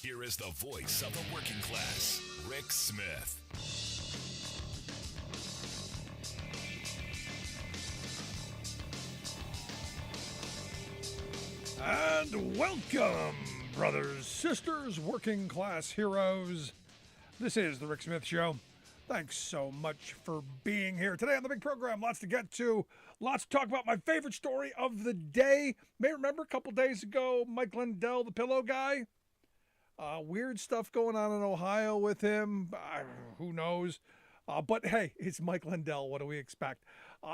Here is the voice of the working class, Rick Smith. And welcome, brothers, sisters, working class heroes. This is the Rick Smith Show. Thanks so much for being here today on the big program. Lots to get to, lots to talk about. My favorite story of the day. May remember a couple days ago, Mike Lindell, the pillow guy. Weird stuff going on in Ohio with him. Who knows? But hey, it's Mike Lindell. What do we expect?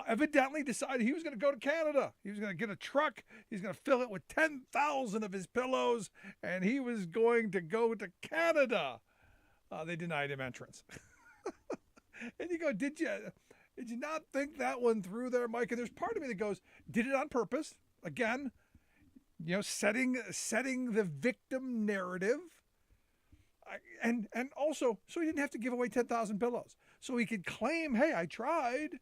Evidently decided he was going to go to Canada. He was going to get a truck. He's going to fill it with 10,000 of his pillows, and he was going to go to Canada. They denied him entrance. And you go, did you not think that one through there, Mike? And there's part of me that goes, did it on purpose? Again, you know, setting the victim narrative. And also, so he didn't have to give away 10,000 pillows. So he could claim, hey, I tried,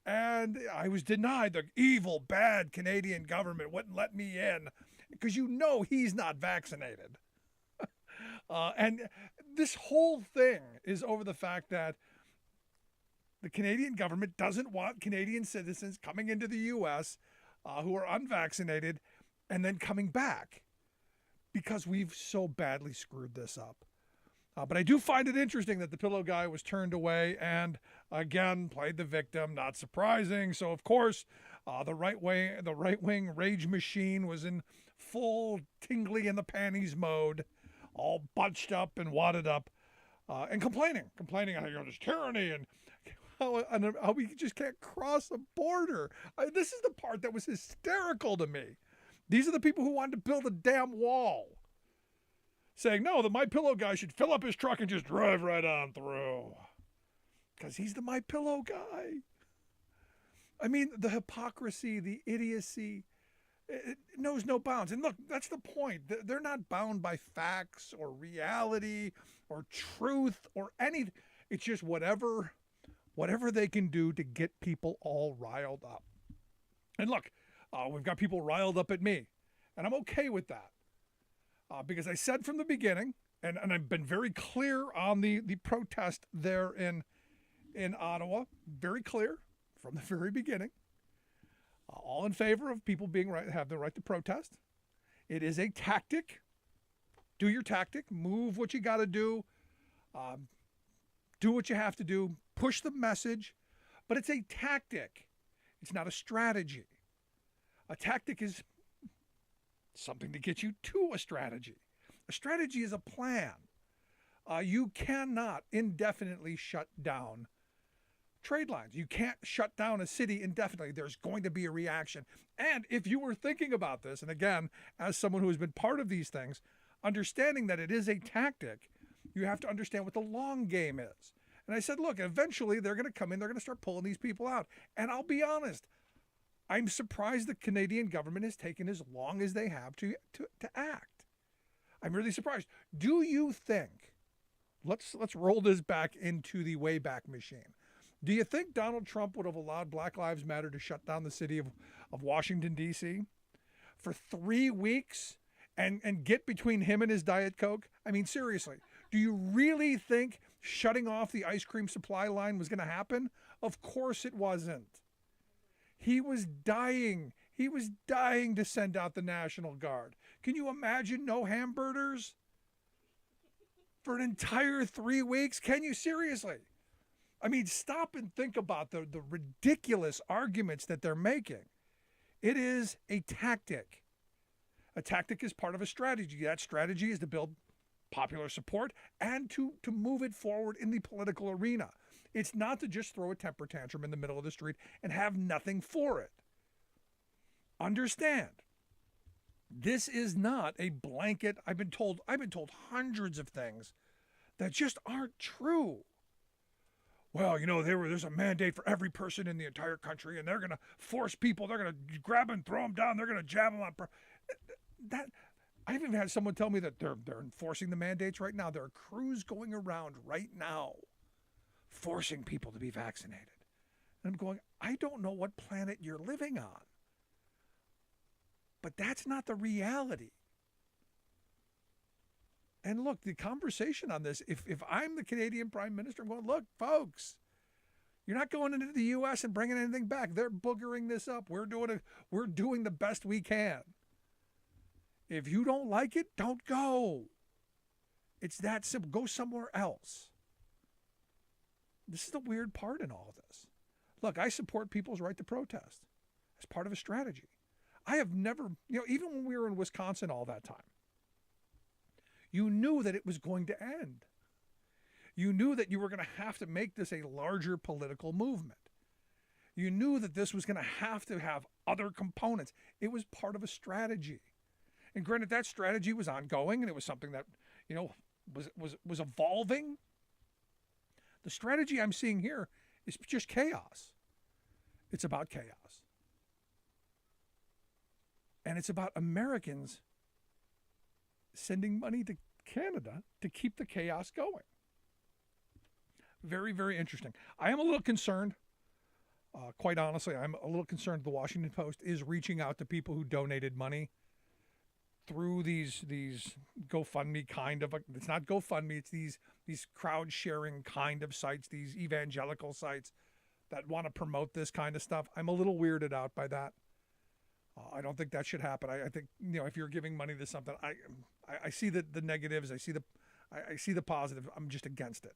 and I was denied. The evil, bad Canadian government wouldn't let me in, because you know he's not vaccinated. And this whole thing is over the fact that the Canadian government doesn't want Canadian citizens coming into the U.S. Who are unvaccinated and then coming back, because we've so badly screwed this up. But I do find it interesting that the pillow guy was turned away and, again, played the victim. Not surprising. So, of course, the right-wing rage machine was in full tingly in the panties mode, all bunched up and wadded up, and complaining how there's tyranny and how we just can't cross a border. This is the part that was hysterical to me. These are the people who wanted to build a damn wall, saying, no, the My Pillow guy should fill up his truck and just drive right on through, because he's the My Pillow guy. I mean, the hypocrisy, the idiocy, it knows no bounds. And look, that's the point. They're not bound by facts or reality or truth or anything. It's just whatever they can do to get people all riled up. And look, we've got people riled up at me, and I'm okay with that. Because I said from the beginning, and I've been very clear on the protest there in Ottawa, very clear from the very beginning, all in favor of people have the right to protest. It is a tactic. Do your tactic. Move what you got to do. Do what you have to do. Push the message. But it's a tactic. It's not a strategy. A tactic is something to get you to a strategy. A strategy is a plan. You cannot indefinitely shut down trade lines. You can't shut down a city indefinitely. There's going to be a reaction. And if you were thinking about this, and again, as someone who has been part of these things, understanding that it is a tactic, you have to understand what the long game is. And I said, look, eventually they're going to come in, they're going to start pulling these people out. And I'll be honest, I'm surprised the Canadian government has taken as long as they have to act. I'm really surprised. Do you think, let's roll this back into the Wayback Machine. Do you think Donald Trump would have allowed Black Lives Matter to shut down the city of Washington, D.C. for 3 weeks and get between him and his Diet Coke? I mean, seriously, do you really think shutting off the ice cream supply line was going to happen? Of course it wasn't. He was dying. He was dying to send out the National Guard. Can you imagine no hamburgers for an entire 3 weeks? Can you seriously? I mean, stop and think about the ridiculous arguments that they're making. It is a tactic. A tactic is part of a strategy. That strategy is to build popular support and to move it forward in the political arena. It's not to just throw a temper tantrum in the middle of the street and have nothing for it. Understand, this is not a blanket. I've been told hundreds of things that just aren't true. Well, you know, there's a mandate for every person in the entire country, and they're going to force people. They're going to grab and throw them down. They're going to jab them on. That I've even had someone tell me that they're enforcing the mandates right now. There are crews going around right now forcing people to be vaccinated. And I'm going, I don't know what planet you're living on. But that's not the reality. And look, the conversation on this, if I'm the Canadian Prime Minister, I'm going, look, folks, you're not going into the U.S. and bringing anything back. They're boogering this up. We're doing the best we can. If you don't like it, don't go. It's that simple. Go somewhere else. This is the weird part in all of this. Look, I support people's right to protest as part of a strategy. I have never, even when we were in Wisconsin all that time, you knew that it was going to end. You knew that you were going to have to make this a larger political movement. You knew that this was going to have other components. It was part of a strategy. And granted, that strategy was ongoing, and it was something that, was evolving. The strategy I'm seeing here is just chaos. It's about chaos. And it's about Americans sending money to Canada to keep the chaos going. Very, very interesting. I am a little concerned. Quite honestly, I'm a little concerned the Washington Post is reaching out to people who donated money through these GoFundMe kind of, it's not GoFundMe, it's these crowd sharing kind of sites, these evangelical sites that want to promote this kind of stuff. I'm a little weirded out by that. I don't think that should happen. I think, if you're giving money to something, I see the negatives. I see the positive. I'm just against it.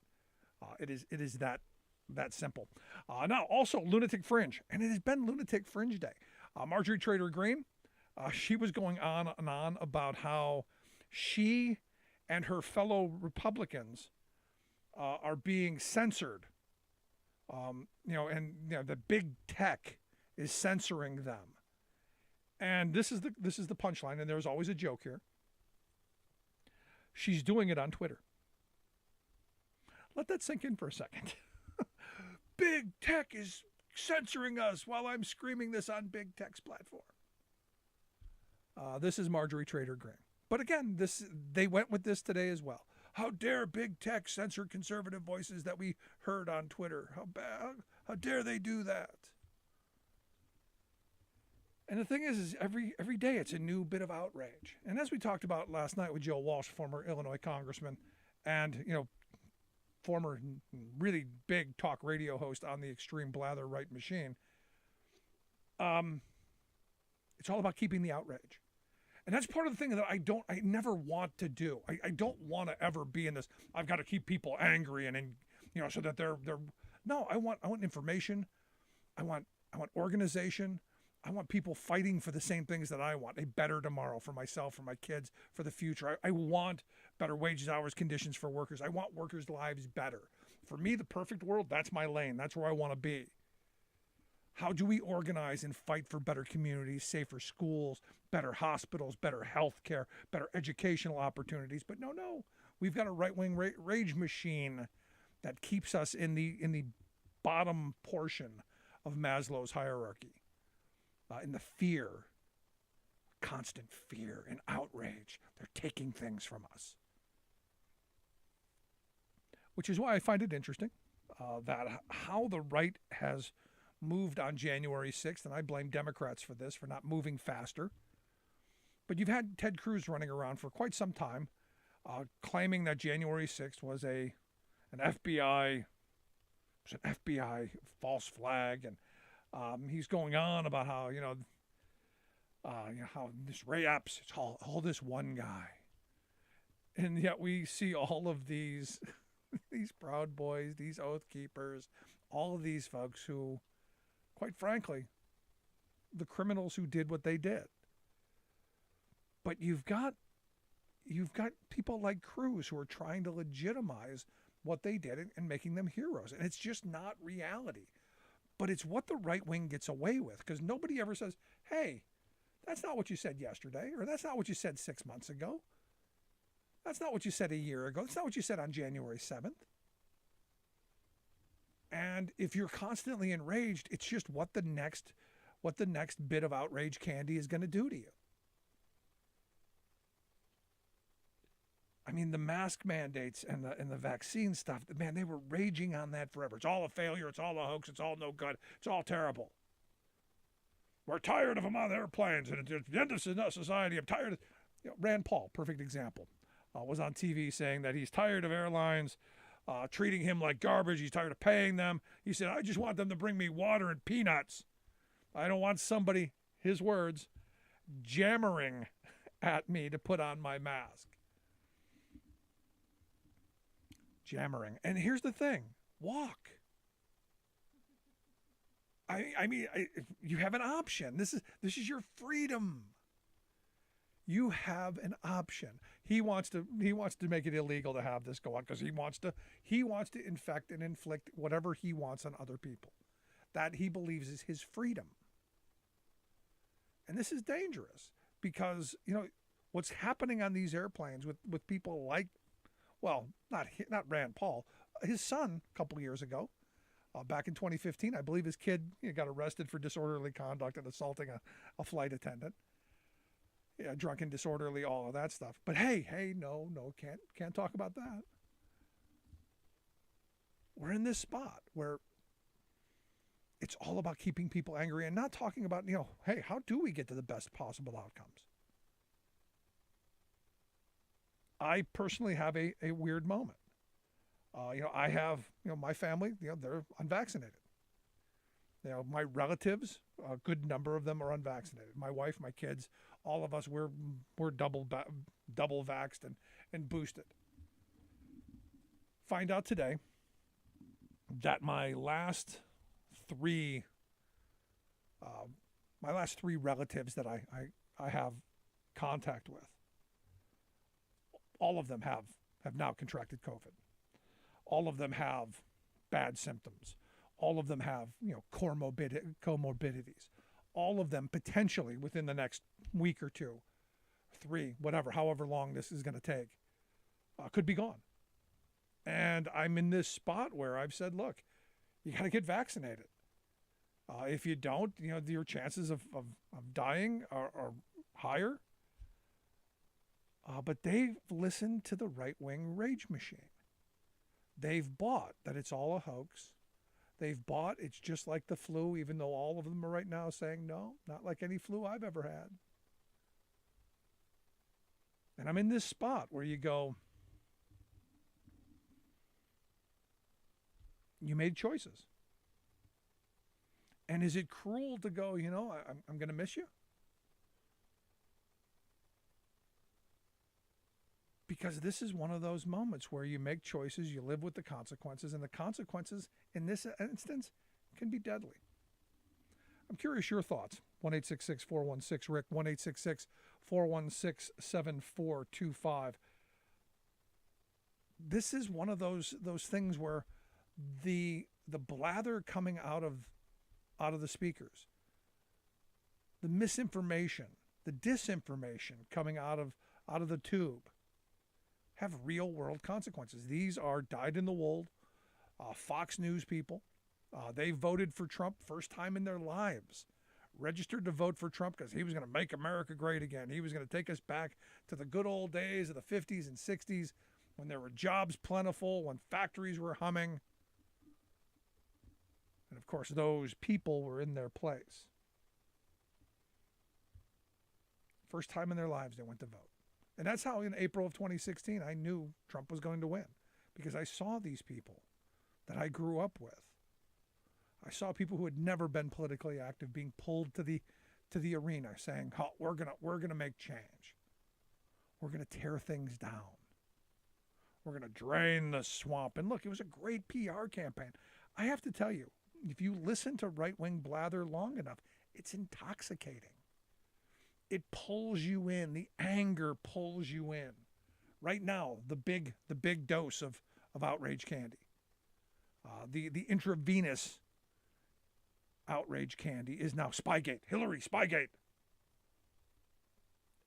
It is that simple. Now, also Lunatic Fringe, and it has been Lunatic Fringe Day. Marjorie Taylor Greene, she was going on and on about how she and her fellow Republicans are being censored. The big tech is censoring them. And this is the punchline, and there's always a joke here. She's doing it on Twitter. Let that sink in for a second. Big tech is censoring us while I'm screaming this on big tech's platform. This is Marjorie Taylor Greene. But again, they went with this today as well. How dare big tech censor conservative voices that we heard on Twitter? How dare they do that? And the thing is every day it's a new bit of outrage. And as we talked about last night with Joe Walsh, former Illinois congressman, and former really big talk radio host on the Extreme Blather Right Machine, it's all about keeping the outrage. And that's part of the thing that I never want to do. I don't want to ever be in this, I've got to keep people angry and so that they're no, I want information. I want organization. I want people fighting for the same things that I want, a better tomorrow for myself, for my kids, for the future. I want better wages, hours, conditions for workers. I want workers' lives better. For me, the perfect world, that's my lane. That's where I want to be. How do we organize and fight for better communities, safer schools, better hospitals, better health care, better educational opportunities? But no, we've got a right-wing rage machine that keeps us in the bottom portion of Maslow's hierarchy. In the fear, constant fear and outrage. They're taking things from us. Which is why I find it interesting that how the right has moved on January 6th, and I blame Democrats for this, for not moving faster. But you've had Ted Cruz running around for quite some time, claiming that January 6th was an FBI false flag, and he's going on about how, how this Ray Epps, it's all this one guy. And yet we see all of these Proud Boys, these Oath Keepers, all of these folks who, quite frankly, the criminals who did what they did. But you've got people like Cruz who are trying to legitimize what they did and making them heroes. And it's just not reality. But it's what the right wing gets away with, because nobody ever says, hey, that's not what you said yesterday, or that's not what you said 6 months ago. That's not what you said a year ago. That's not what you said on January 7th. And if you're constantly enraged, it's just what the next bit of outrage candy is going to do to you. I mean, the mask mandates and the vaccine stuff, man, they were raging on that forever. It's all a failure. It's all a hoax. It's all no good. It's all terrible. We're tired of them on airplanes, and it's the end of society. I'm tired of... Rand Paul, perfect example. was on TV saying that he's tired of airlines treating him like garbage. He's tired of paying them. He said, I just want them to bring me water and peanuts. I don't want somebody, his words, jammering at me to put on my mask. Jammering. And here's the thing. Walk. I mean, you have an option. This is your freedom. You have an option. He wants to make it illegal to have this go on because he wants to infect and inflict whatever he wants on other people. That he believes is his freedom. And this is dangerous because, what's happening on these airplanes with people like, well, not Rand Paul, his son a couple of years ago, back in 2015, I believe his kid got arrested for disorderly conduct and assaulting a flight attendant. Yeah, drunken, disorderly, all of that stuff. But hey, no, can't talk about that. We're in this spot where it's all about keeping people angry and not talking about, hey, how do we get to the best possible outcomes? I personally have a weird moment. I have, my family, they're unvaccinated. My relatives, a good number of them are unvaccinated. My wife, my kids, all of us, we're double vaxxed and boosted. Find out today that my last three relatives that I have contact with, all of them have now contracted COVID. All of them have bad symptoms. All of them have, comorbidities. All of them potentially within the next week or two, 3, whatever, however long this is going to take, could be gone. And I'm in this spot where I've said, look, you got to get vaccinated. If you don't, your chances of dying are higher. But they've listened to the right-wing rage machine. They've bought that it's all a hoax. They've bought it's just like the flu, even though all of them are right now saying, no, not like any flu I've ever had. And I'm in this spot where you go, you made choices. And is it cruel to go, I'm going to miss you? Because this is one of those moments where you make choices, you live with the consequences, and the consequences in this instance can be deadly. I'm curious your thoughts. 1-866-416-RICK, 1-866-416-7425. This is one of those things where the blather coming out of the speakers, the misinformation, the disinformation coming out of the tube, have real world consequences. These are dyed-in-the-wool Fox News people. They voted for Trump first time in their lives. Registered to vote for Trump because he was going to make America great again. He was going to take us back to the good old days of the 50s and 60s when there were jobs plentiful, when factories were humming. And of course, those people were in their place. First time in their lives they went to vote. And that's how in April of 2016, I knew Trump was going to win, because I saw these people that I grew up with. I saw people who had never been politically active being pulled to the arena saying, oh, we're gonna make change. We're going to tear things down. We're going to drain the swamp. And look, it was a great PR campaign. I have to tell you, if you listen to right-wing blather long enough, it's intoxicating. It pulls you in. The anger pulls you in. Right now, the big dose of outrage candy, the intravenous outrage candy is now Spygate, Hillary, Spygate.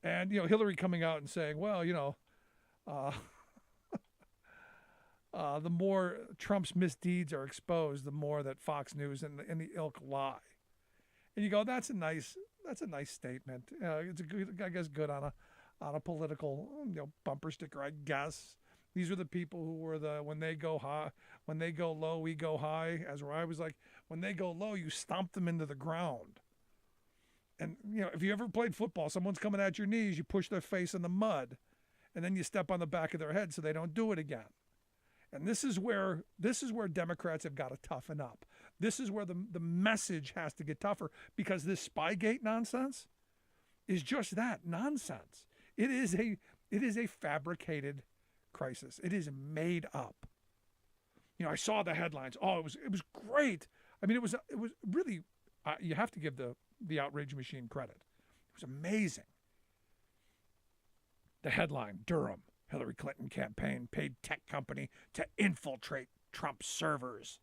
And, Hillary coming out and saying, well, the more Trump's misdeeds are exposed, the more that Fox News and the ilk lie. And you go, that's a nice statement. It's good on a political bumper sticker, I guess. These are the people who were when they go high, when they go low, we go high. As where I was like, when they go low, you stomp them into the ground. And if you ever played football, someone's coming at your knees, you push their face in the mud, and then you step on the back of their head so they don't do it again. And this is where Democrats have got to toughen up. This is where the message has to get tougher, because this Spygate nonsense is just that, nonsense. It is a fabricated crisis. It is made up. You know, I saw the headlines. Oh, it was great. I mean, it was really, you have to give the outrage machine credit. It was amazing. The headline: Durham, Hillary Clinton campaign paid tech company to infiltrate Trump's servers.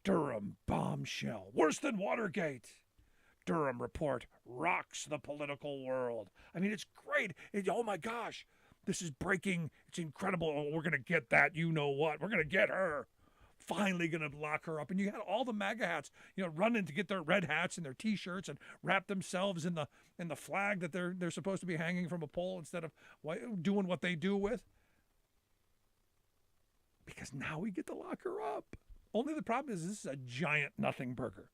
Durham bombshell, worse than Watergate. Durham report rocks the political world. I mean, it's great. Oh my gosh, this is breaking. It's incredible. Oh, we're going to get that. You know what? We're going to get her. Finally going to lock her up. And you had all the MAGA hats, you know, running to get their red hats and their T-shirts and wrap themselves in the flag that they're supposed to be hanging from a pole instead of doing what they do with. Because now we get to lock her up. Only the problem is this is a giant nothing burger.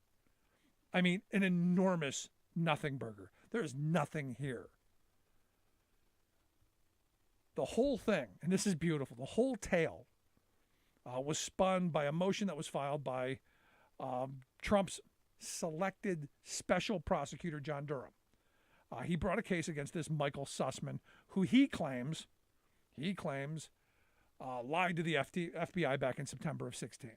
I mean, an enormous nothing burger. There is nothing here. The whole thing, and this is beautiful, the whole tale was spun by a motion that was filed by Trump's selected special prosecutor, John Durham. He brought a case against this Michael Sussman, who he claims lied to the FBI back in September of 16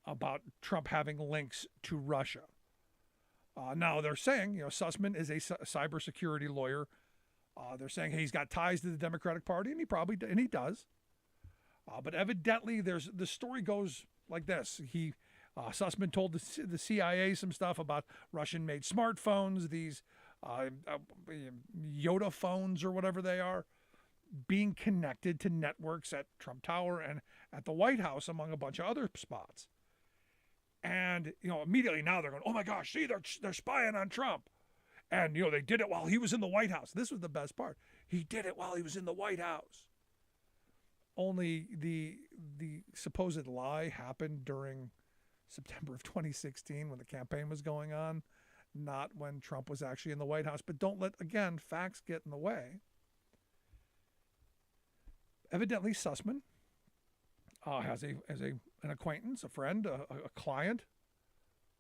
about Trump having links to Russia. Now they're saying, you know, Sussman is a cybersecurity lawyer. They're saying, hey, he's got ties to the Democratic Party, and he does. But evidently, the story goes like this. Sussman told the CIA some stuff about Russian-made smartphones, these Yoda phones or whatever they are, being connected to networks at Trump Tower and at the White House, among a bunch of other spots. And, you know, immediately now they're going, oh my gosh, see, they're spying on Trump. And, you know, they did it while he was in the White House. This was the best part. He did it while he was in the White House. Only the supposed lie happened during September of 2016 when the campaign was going on, not when Trump was actually in the White House. But don't let, again, facts get in the way. Evidently, Sussman has an acquaintance, a friend, a client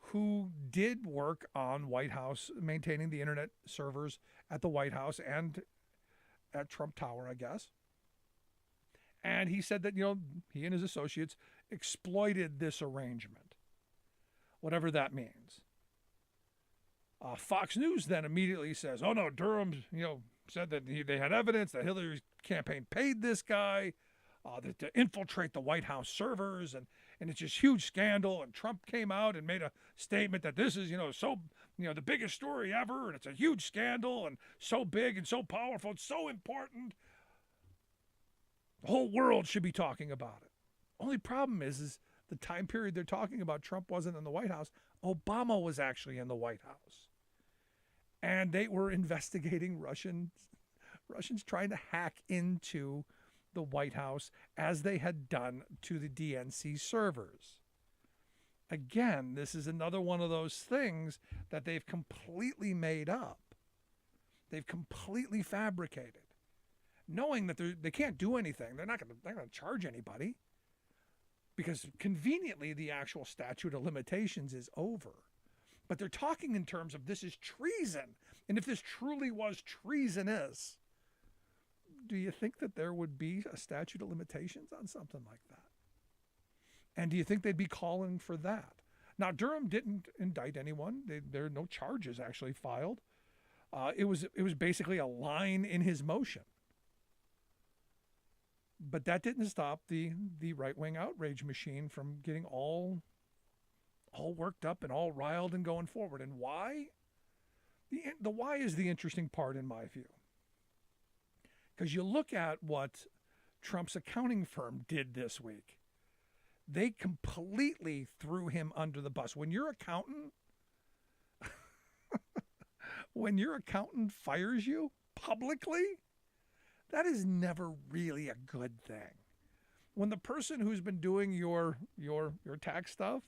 who did work on White House, maintaining the internet servers at the White House and at Trump Tower, I guess. And he said that, you know, he and his associates exploited this arrangement, whatever that means. Fox News then immediately says, oh no, Durham, you know, said that they had evidence that Hillary's campaign paid this guy to infiltrate the White House servers, and it's this huge scandal. And Trump came out and made a statement that this is, you know, so, you know, the biggest story ever, and it's a huge scandal and so big and so powerful, it's so important. The whole world should be talking about it. Only problem is the time period they're talking about, Trump wasn't in the White House. Obama was actually in the White House. And they were investigating Russians trying to hack into the White House as they had done to the DNC servers. Again, this is another one of those things that they've completely made up. They've completely fabricated. Knowing that they can't do anything. They're not going to charge anybody, because conveniently the actual statute of limitations is over. But they're talking in terms of this is treason. And if this truly was treasonous, do you think that there would be a statute of limitations on something like that? And do you think they'd be calling for that? Now, Durham didn't indict anyone. There are no charges actually filed. It was basically a line in his motion. But that didn't stop the right-wing outrage machine from getting all worked up and all riled and going forward. And why? The why is the interesting part in my view. Because you look at what Trump's accounting firm did this week. They completely threw him under the bus. When your accountant fires you publicly, that is never really a good thing. When the person who's been doing your tax stuff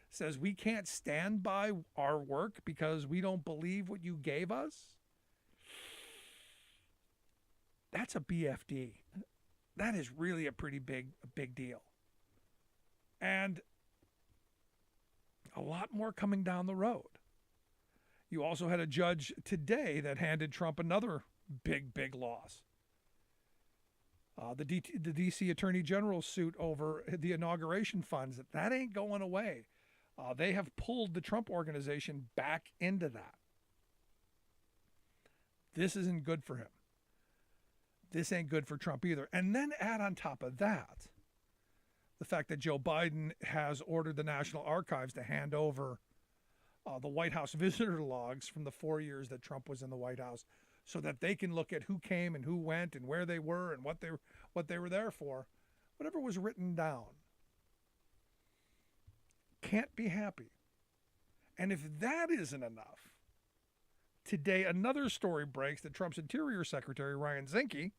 says we can't stand by our work because we don't believe what you gave us, That's a BFD. That is really a big deal. And a lot more coming down the road. You also had a judge today that handed Trump another big loss. The D.C. Attorney General's suit over the inauguration funds, that ain't going away. They have pulled the Trump organization back into that. This isn't good for him. This ain't good for Trump either. And then add on top of that the fact that Joe Biden has ordered the National Archives to hand over the White House visitor logs from the 4 years that Trump was in the White House, so that they can look at who came and who went and where they were and what they were there for, whatever was written down. Can't be happy. And if that isn't enough, today another story breaks that Trump's Interior Secretary, Ryan Zinke,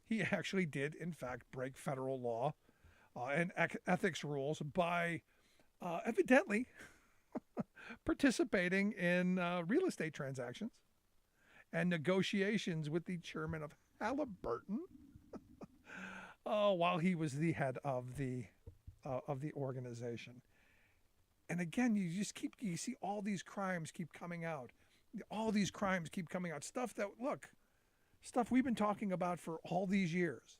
he actually did, in fact, break federal law and ethics rules by evidently participating in real estate transactions and negotiations with the chairman of Halliburton while he was the head of the organization. And again, you see all these crimes keep coming out. All these crimes keep coming out. Stuff we've been talking about for all these years.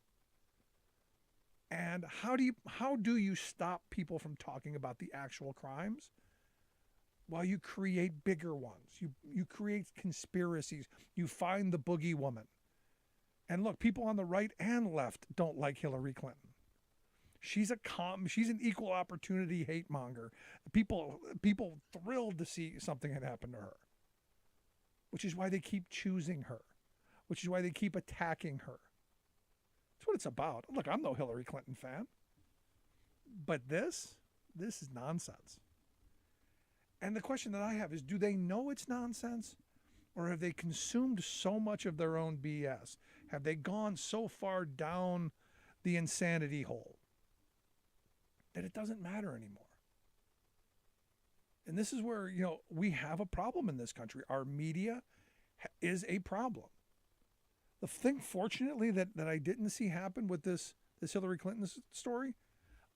And how do you stop people from talking about the actual crimes? Well, you create bigger ones. You create conspiracies. You find the boogie woman. And look, people on the right and left don't like Hillary Clinton. She's an equal opportunity hate monger. People thrilled to see something had happened to her, which is why they keep choosing her, which is why they keep attacking her. That's what it's about. Look, I'm no Hillary Clinton fan, but this is nonsense. And the question that I have is, do they know it's nonsense, or have they consumed so much of their own BS? Have they gone so far down the insanity hole that it doesn't matter anymore? And this is where, we have a problem in this country. Our media is a problem. The thing, fortunately, that I didn't see happen with this Hillary Clinton story,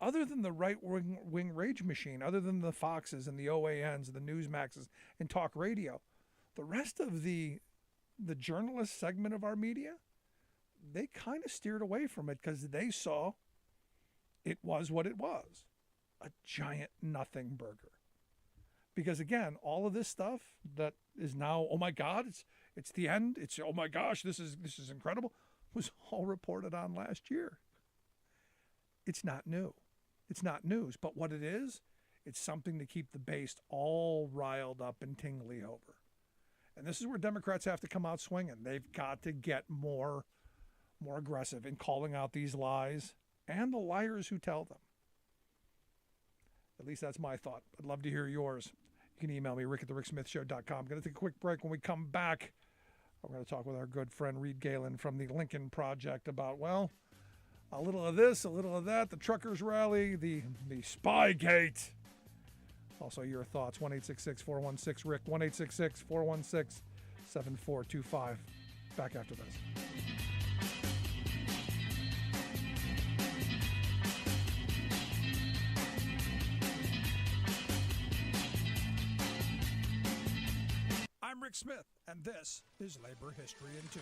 other than the right-wing rage machine, other than the Foxes and the OANs and the Newsmaxes and talk radio, the rest of the journalist segment of our media, they kind of steered away from it because they saw it was what it was, a giant nothing burger. Because again, all of this stuff that is now, oh my God, it's the end. It's, oh my gosh, this is incredible, was all reported on last year. It's not new. It's not news. But what it is, it's something to keep the base all riled up and tingly over. And this is where Democrats have to come out swinging. They've got to get more aggressive in calling out these lies and the liars who tell them. At least that's my thought. I'd love to hear yours. You can email me, rick@thericksmithshow.com. I'm going to take a quick break. When we come back, we're going to talk with our good friend Reed Galen from the Lincoln Project about, well, a little of this, a little of that, the truckers rally, the Spygate. Also, your thoughts, 1-866-416-RICK, 1-866-416-7425. Back after this. I'm Rick Smith, and this is Labor History in 2.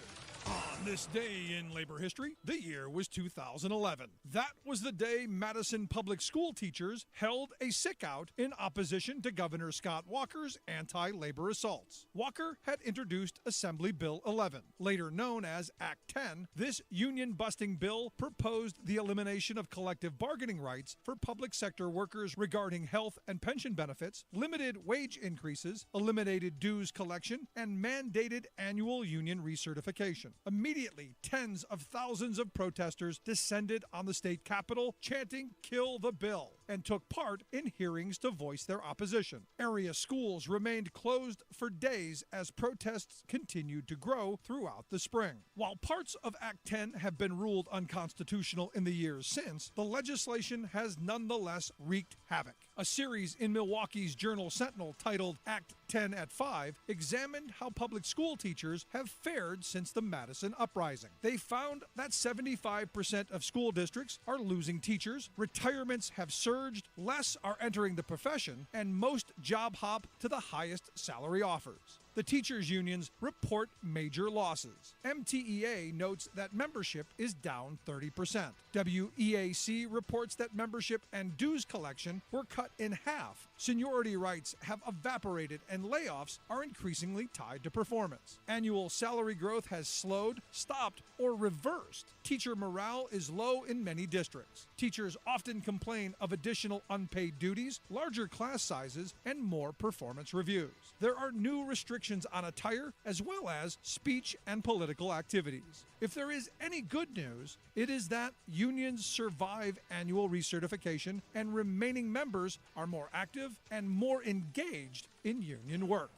On this day in labor history, the year was 2011. That was the day Madison public school teachers held a sick-out in opposition to Governor Scott Walker's anti-labor assaults. Walker had introduced Assembly Bill 11, later known as Act 10. This union-busting bill proposed the elimination of collective bargaining rights for public sector workers regarding health and pension benefits, limited wage increases, eliminated dues collection, and mandated annual union recertification. Immediately, tens of thousands of protesters descended on the state capitol, chanting, "Kill the bill," and took part in hearings to voice their opposition. Area schools remained closed for days as protests continued to grow throughout the spring. While parts of Act 10 have been ruled unconstitutional in the years since, the legislation has nonetheless wreaked havoc. A series in Milwaukee's Journal Sentinel titled Act 10 at 5 examined how public school teachers have fared since the Madison uprising. They found that 75% of school districts are losing teachers, retirements have surged, less are entering the profession, and most job hop to the highest salary offers. The teachers' unions report major losses. MTEA notes that membership is down 30%. WEAC reports that membership and dues collection were cut in half. Seniority rights have evaporated and layoffs are increasingly tied to performance. Annual salary growth has slowed, stopped, or reversed. Teacher morale is low in many districts. Teachers often complain of additional unpaid duties, larger class sizes, and more performance reviews. There are new restrictions on attire as well as speech and political activities. If there is any good news, it is that unions survive annual recertification and remaining members are more active and more engaged in union work.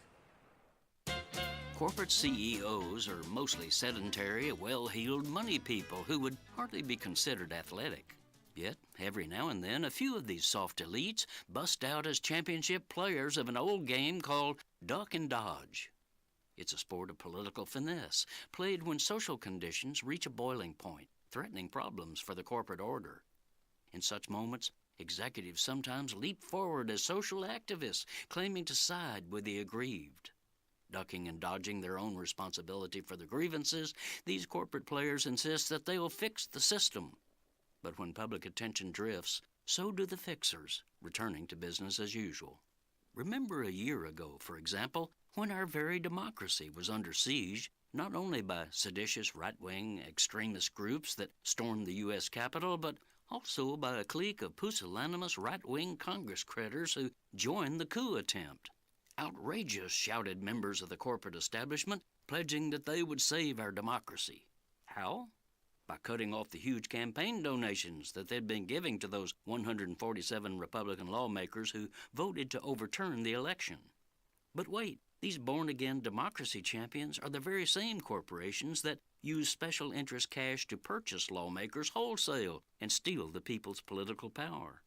Corporate CEOs are mostly sedentary, well-heeled money people who would hardly be considered athletic. Yet, every now and then, a few of these soft elites bust out as championship players of an old game called duck and dodge. It's a sport of political finesse, played when social conditions reach a boiling point, threatening problems for the corporate order. In such moments, executives sometimes leap forward as social activists, claiming to side with the aggrieved. Ducking and dodging their own responsibility for the grievances, these corporate players insist that they will fix the system. But when public attention drifts, so do the fixers, returning to business as usual. Remember a year ago, for example, when our very democracy was under siege, not only by seditious right-wing extremist groups that stormed the U.S. Capitol, but also by a clique of pusillanimous right-wing Congress critters who joined the coup attempt. Outrageous, shouted members of the corporate establishment, pledging that they would save our democracy. How? By cutting off the huge campaign donations that they'd been giving to those 147 Republican lawmakers who voted to overturn the election. But wait, these born-again democracy champions are the very same corporations that use special interest cash to purchase lawmakers wholesale and steal the people's political power.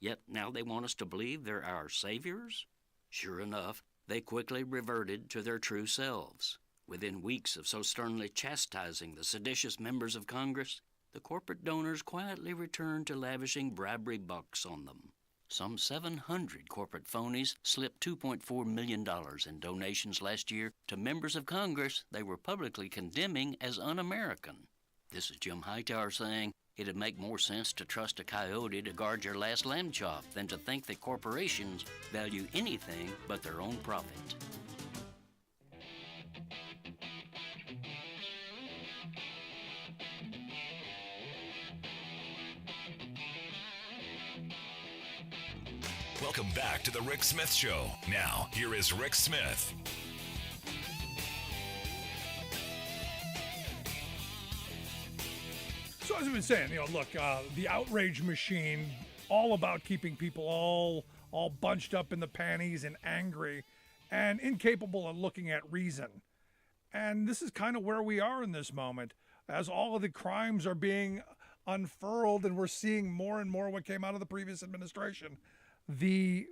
Yet now they want us to believe they're our saviors? Sure enough, they quickly reverted to their true selves. Within weeks of so sternly chastising the seditious members of Congress, the corporate donors quietly returned to lavishing bribery bucks on them. Some 700 corporate phonies slipped $2.4 million in donations last year to members of Congress they were publicly condemning as un-American. This is Jim Hightower saying, it'd make more sense to trust a coyote to guard your last lamb chop than to think that corporations value anything but their own profit. Welcome back to the Rick Smith Show. Now, here is Rick Smith. So as I've been saying, look, the outrage machine, all about keeping people all bunched up in the panties and angry and incapable of looking at reason. And this is kind of where we are in this moment, as all of the crimes are being unfurled and we're seeing more and more what came out of the previous administration. The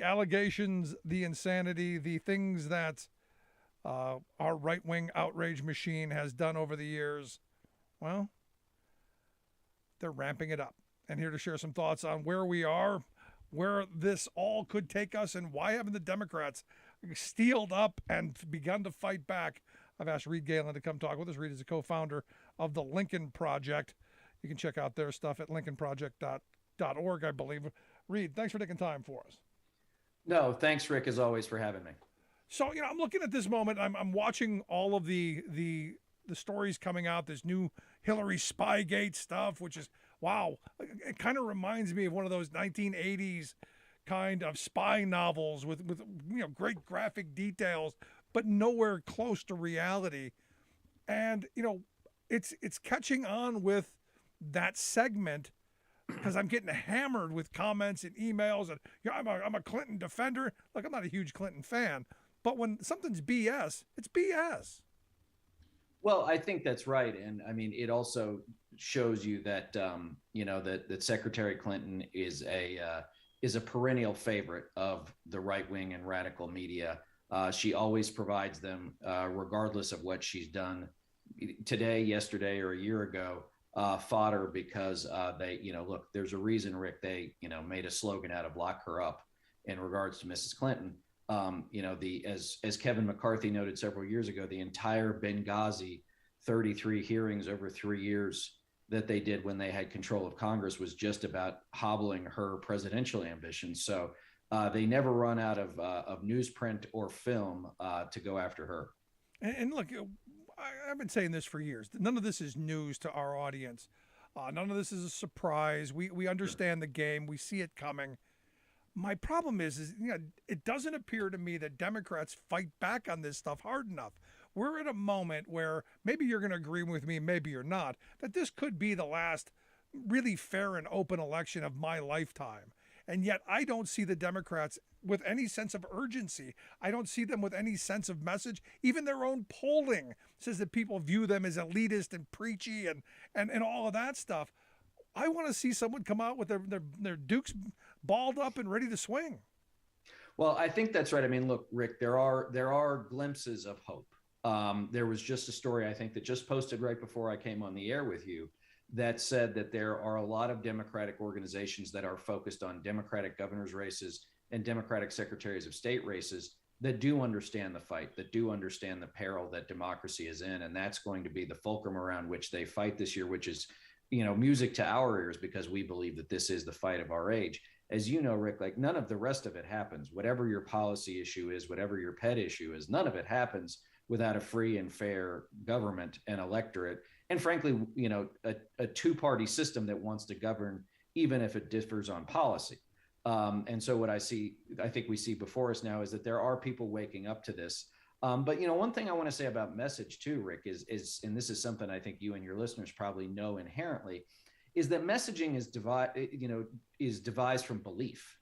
allegations, the insanity, the things that our right-wing outrage machine has done over the years, well, they're ramping it up. And here to share some thoughts on where we are, where this all could take us, and why haven't the Democrats steeled up and begun to fight back, I've asked Reed Galen to come talk with us. Reed is a co-founder of the Lincoln Project. You can check out their stuff at lincolnproject.org, I believe. Reed, thanks for taking time for us. No, thanks, Rick, as always, for having me. So, I'm looking at this moment. I'm watching all of the stories coming out, this new Hillary Spygate stuff, which is, wow, it kind of reminds me of one of those 1980s kind of spy novels with great graphic details, but nowhere close to reality. And, it's catching on with that segment because I'm getting hammered with comments and emails and I'm a Clinton defender. Look, I'm not a huge Clinton fan, but when something's BS, it's BS. Well, I think that's right. And I mean, it also shows you that, that Secretary Clinton is a perennial favorite of the right wing and radical media. She always provides them, regardless of what she's done today, yesterday, or a year ago, fodder because look, there's a reason, Rick, they, made a slogan out of lock her up in regards to Mrs. Clinton. As Kevin McCarthy noted several years ago, the entire Benghazi 33 hearings over 3 years that they did when they had control of Congress was just about hobbling her presidential ambitions. So they never run out of newsprint or film to go after her. And look, I've been saying this for years. None of this is news to our audience. None of this is a surprise. We understand the game. We see it coming. My problem is it doesn't appear to me that Democrats fight back on this stuff hard enough. We're at a moment where maybe you're going to agree with me, maybe you're not, that this could be the last really fair and open election of my lifetime. And yet I don't see the Democrats with any sense of urgency. I don't see them with any sense of message. Even their own polling says that people view them as elitist and preachy and all of that stuff. I want to see someone come out with their dukes balled up and ready to swing. Well, I think that's right. I mean, look, Rick, there are glimpses of hope. There was just a story, I think, that just posted right before I came on the air with you that said that there are a lot of Democratic organizations that are focused on Democratic governor's races and Democratic secretaries of state races that do understand the fight, that do understand the peril that democracy is in. And that's going to be the fulcrum around which they fight this year, which is, music to our ears, because we believe that this is the fight of our age. As you know, Rick, like none of the rest of it happens. Whatever your policy issue is, whatever your pet issue is, none of it happens without a free and fair government and electorate. And frankly, a two-party system that wants to govern, even if it differs on policy. And so what I think we see before us now is that there are people waking up to this. But one thing I want to say about message too, Rick, is and this is something I think you and your listeners probably know inherently, is that messaging is devised from belief.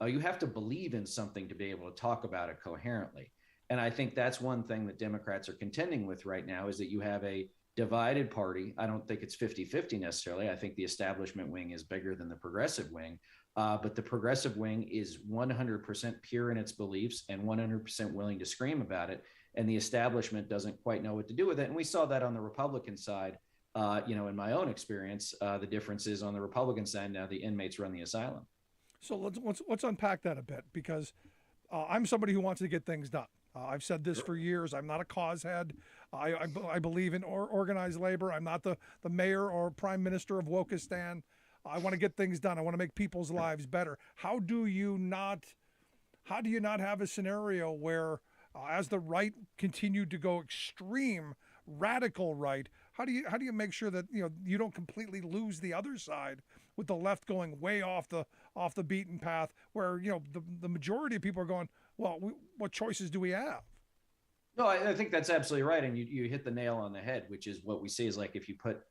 You have to believe in something to be able to talk about it coherently. And I think that's one thing that Democrats are contending with right now, is that you have a divided party. I don't think it's 50-50 necessarily. I think the establishment wing is bigger than the progressive wing. But the progressive wing is 100% pure in its beliefs and 100% willing to scream about it. And the establishment doesn't quite know what to do with it. And we saw that on the Republican side. In my own experience, the difference is on the Republican side now the inmates run the asylum. So let's unpack that a bit, because I'm somebody who wants to get things done. I've said this for years. I'm not a cause head. I believe in organized labor. I'm not the mayor or prime minister of Wokistan. I want to get things done. I want to make people's lives better. How do you not have a scenario where, as the right continued to go extreme, radical right, how do you make sure that you don't completely lose the other side with the left going way off the beaten path, where the majority of people are going, well, what choices do we have? No, I think that's absolutely right, and you hit the nail on the head, which is what we see is, like, if you put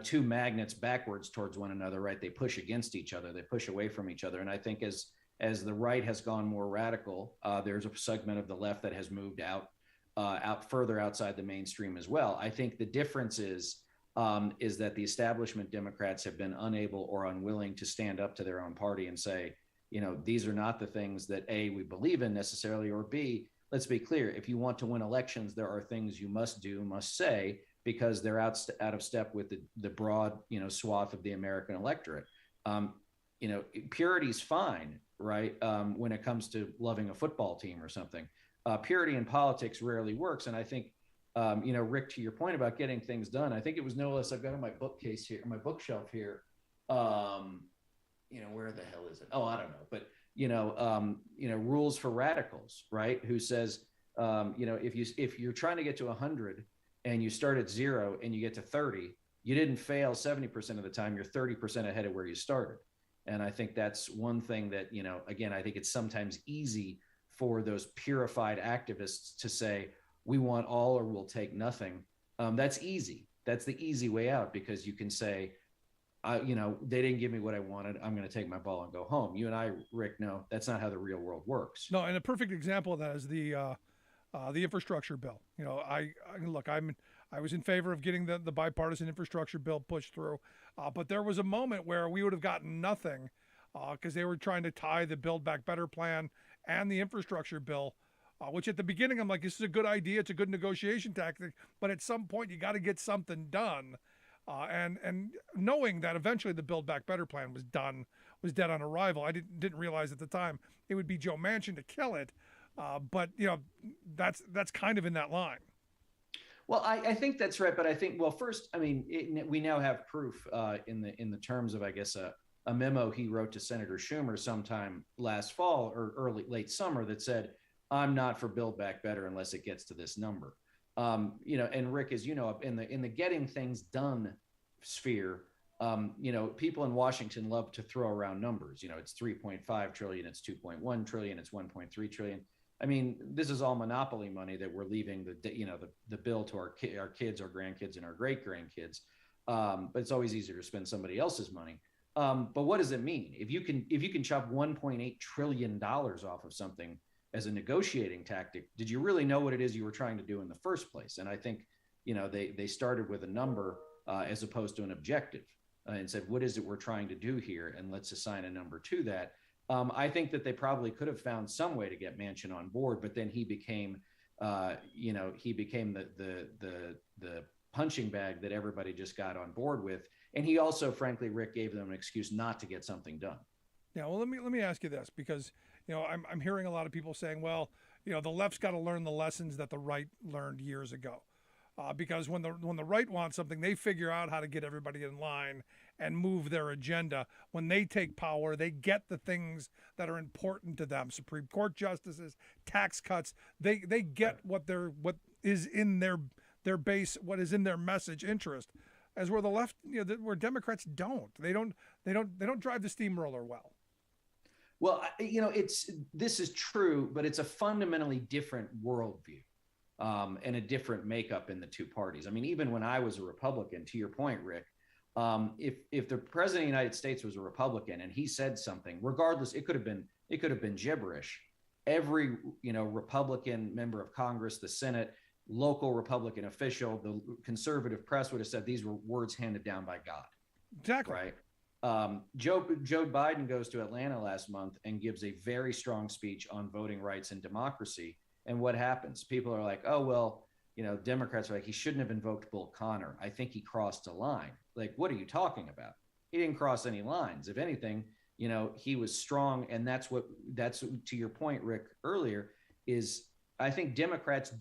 two magnets backwards towards one another, right? They push against each other. They push away from each other. And I think as the right has gone more radical, there's a segment of the left that has moved out further outside the mainstream as well. I think the difference is that the establishment Democrats have been unable or unwilling to stand up to their own party and say, these are not the things that A, we believe in necessarily, or B, let's be clear, if you want to win elections, there are things you must do, must say, because they're out of step with the broad, swath of the American electorate. Purity's fine, right? When it comes to loving a football team or something. Purity in politics rarely works. And I think, Rick, to your point about getting things done, I think it was no less, I've got on my bookcase here, my bookshelf here. Where the hell is it? Oh, I don't know. But, Rules for Radicals, right? Who says, if you're trying to get to 100, and you start at 0 and you get to 30, you didn't fail 70% of the time. You're 30% ahead of where you started. And I think that's one thing that, again, I think it's sometimes easy for those purified activists to say, we want all or we'll take nothing. That's easy. That's the easy way out, because you can say, they didn't give me what I wanted. I'm going to take my ball and go home. You and I, Rick, know that's not how the real world works. No, and a perfect example of that is the the infrastructure bill. I was in favor of getting the bipartisan infrastructure bill pushed through, but there was a moment where we would have gotten nothing because they were trying to tie the Build Back Better plan and the infrastructure bill, which at the beginning I'm like, this is a good idea, it's a good negotiation tactic, but at some point you got to get something done. And knowing that eventually the Build Back Better plan was dead on arrival. I didn't realize at the time it would be Joe Manchin to kill it, but that's kind of in that line. Well, I think that's right, but I think, well, first, I mean, we now have proof in the terms of, I guess, a memo he wrote to Senator Schumer sometime last fall or late summer that said, "I'm not for Build Back Better unless it gets to this number." And Rick, as you know, in the getting things done sphere, people in Washington love to throw around numbers. It's 3.5 trillion, it's 2.1 trillion, it's 1.3 trillion. I mean, this is all monopoly money that we're leaving the bill to our kids, our grandkids, and our great grandkids. But it's always easier to spend somebody else's money. But what does it mean if you can chop $1.8 trillion off of something as a negotiating tactic? Did you really know what it is you were trying to do in the first place? And I think they started with a number as opposed to an objective, and said, what is it we're trying to do here, and let's assign a number to that. I think that they probably could have found some way to get Manchin on board, but then he became, the punching bag that everybody just got on board with, and he also, frankly, Rick, gave them an excuse not to get something done. Yeah, well, let me ask you this, because I'm hearing a lot of people saying, well, the left's got to learn the lessons that the right learned years ago, because when the right wants something, they figure out how to get everybody in line and move their agenda. When they take power, they get the things that are important to them. Supreme Court justices, tax cuts. They get what is in their base, what is in their message interest. As where the left, where Democrats don't. They don't drive the steamroller well. Well, this is true, but it's a fundamentally different worldview and a different makeup in the two parties. I mean, even when I was a Republican, to your point, Rick, if the president of the United States was a Republican and he said something, regardless, it could have been gibberish. Every Republican member of Congress, the Senate, local Republican official, the conservative press would have said these were words handed down by God. Exactly. Right. Joe Biden goes to Atlanta last month and gives a very strong speech on voting rights and democracy. And what happens? People are like, oh, well, Democrats are like, he shouldn't have invoked Bull Connor. I think he crossed a line. Like, what are you talking about? He didn't cross any lines. If anything, he was strong. And that's to your point, Rick, earlier, is I think Democratic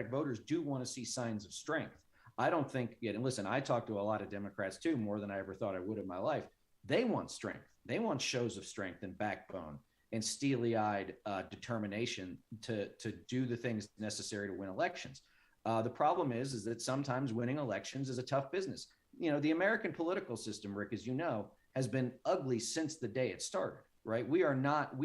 voters do want to see signs of strength. I don't think, and listen, I talk to a lot of Democrats too, more than I ever thought I would in my life. They want strength. They want shows of strength and backbone and steely-eyed determination to do the things necessary to win elections. The problem is that sometimes winning elections is a tough business. The American political system, Rick, as you know, has been ugly since the day it started. Right? We are not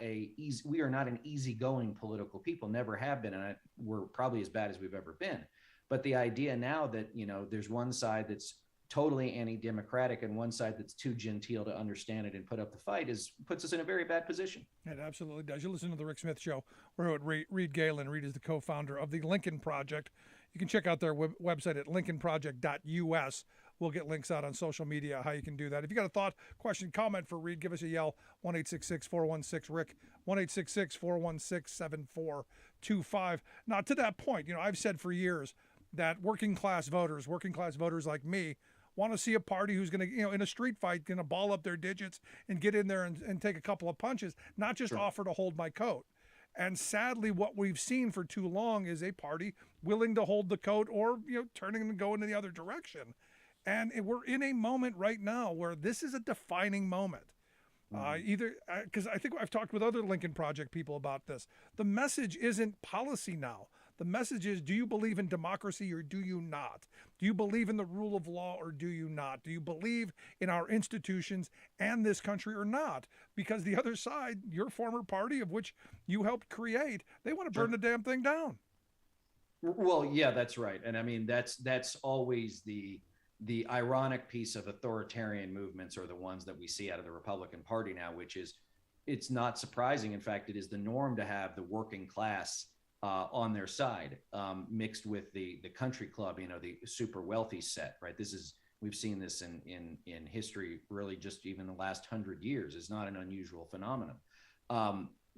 an easygoing political people. Never have been, and we're probably as bad as we've ever been. But the idea now that there's one side that's totally anti-democratic and one side that's too genteel to understand it and put up the fight puts us in a very bad position. It absolutely does. You listen to the Rick Smith Show. We're with Reed Galen. Reed is the co-founder of the Lincoln Project. You can check out their website at lincolnproject.us. We'll get links out on social media, how you can do that. If you got a thought, question, comment for Reed, give us a yell, 1-866-416-RICK, 1-866-416-7425. Now, to that point, I've said for years that working class voters like me, want to see a party who's going to, in a street fight, going to ball up their digits and get in there and take a couple of punches, not just offer to hold my coat. And sadly, what we've seen for too long is a party willing to hold the coat or, turning and going in the other direction. And we're in a moment right now where this is a defining moment. Because I think I've talked with other Lincoln Project people about this. The message isn't policy now. The message is, do you believe in democracy or do you not? Do you believe in the rule of law or do you not? Do you believe in our institutions and this country or not? Because the other side, your former party of which you helped create, they want to burn the damn thing down. Well, yeah, that's right. And I mean, that's always the ironic piece of authoritarian movements are the ones that we see out of the Republican Party now, which is, it's not surprising. In fact, it is the norm to have the working class on their side, mixed with the country club, the super wealthy set, right? We've seen this in history, really, just even the last 100 years. Is not an unusual phenomenon.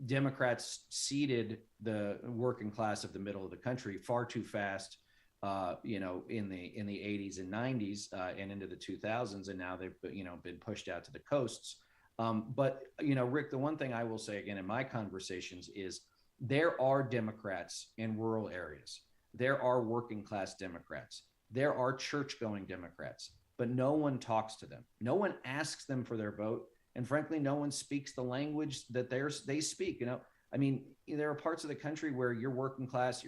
Democrats seeded the working class of the middle of the country far too fast, in the 80s and 90s and into the 2000s, and now they've been pushed out to the coasts. But Rick, the one thing I will say again in my conversations is there are Democrats in rural areas. There are working class Democrats. There are church-going Democrats, but no one talks to them. No one asks them for their vote. And frankly, no one speaks the language that they speak. There are parts of the country where you're working class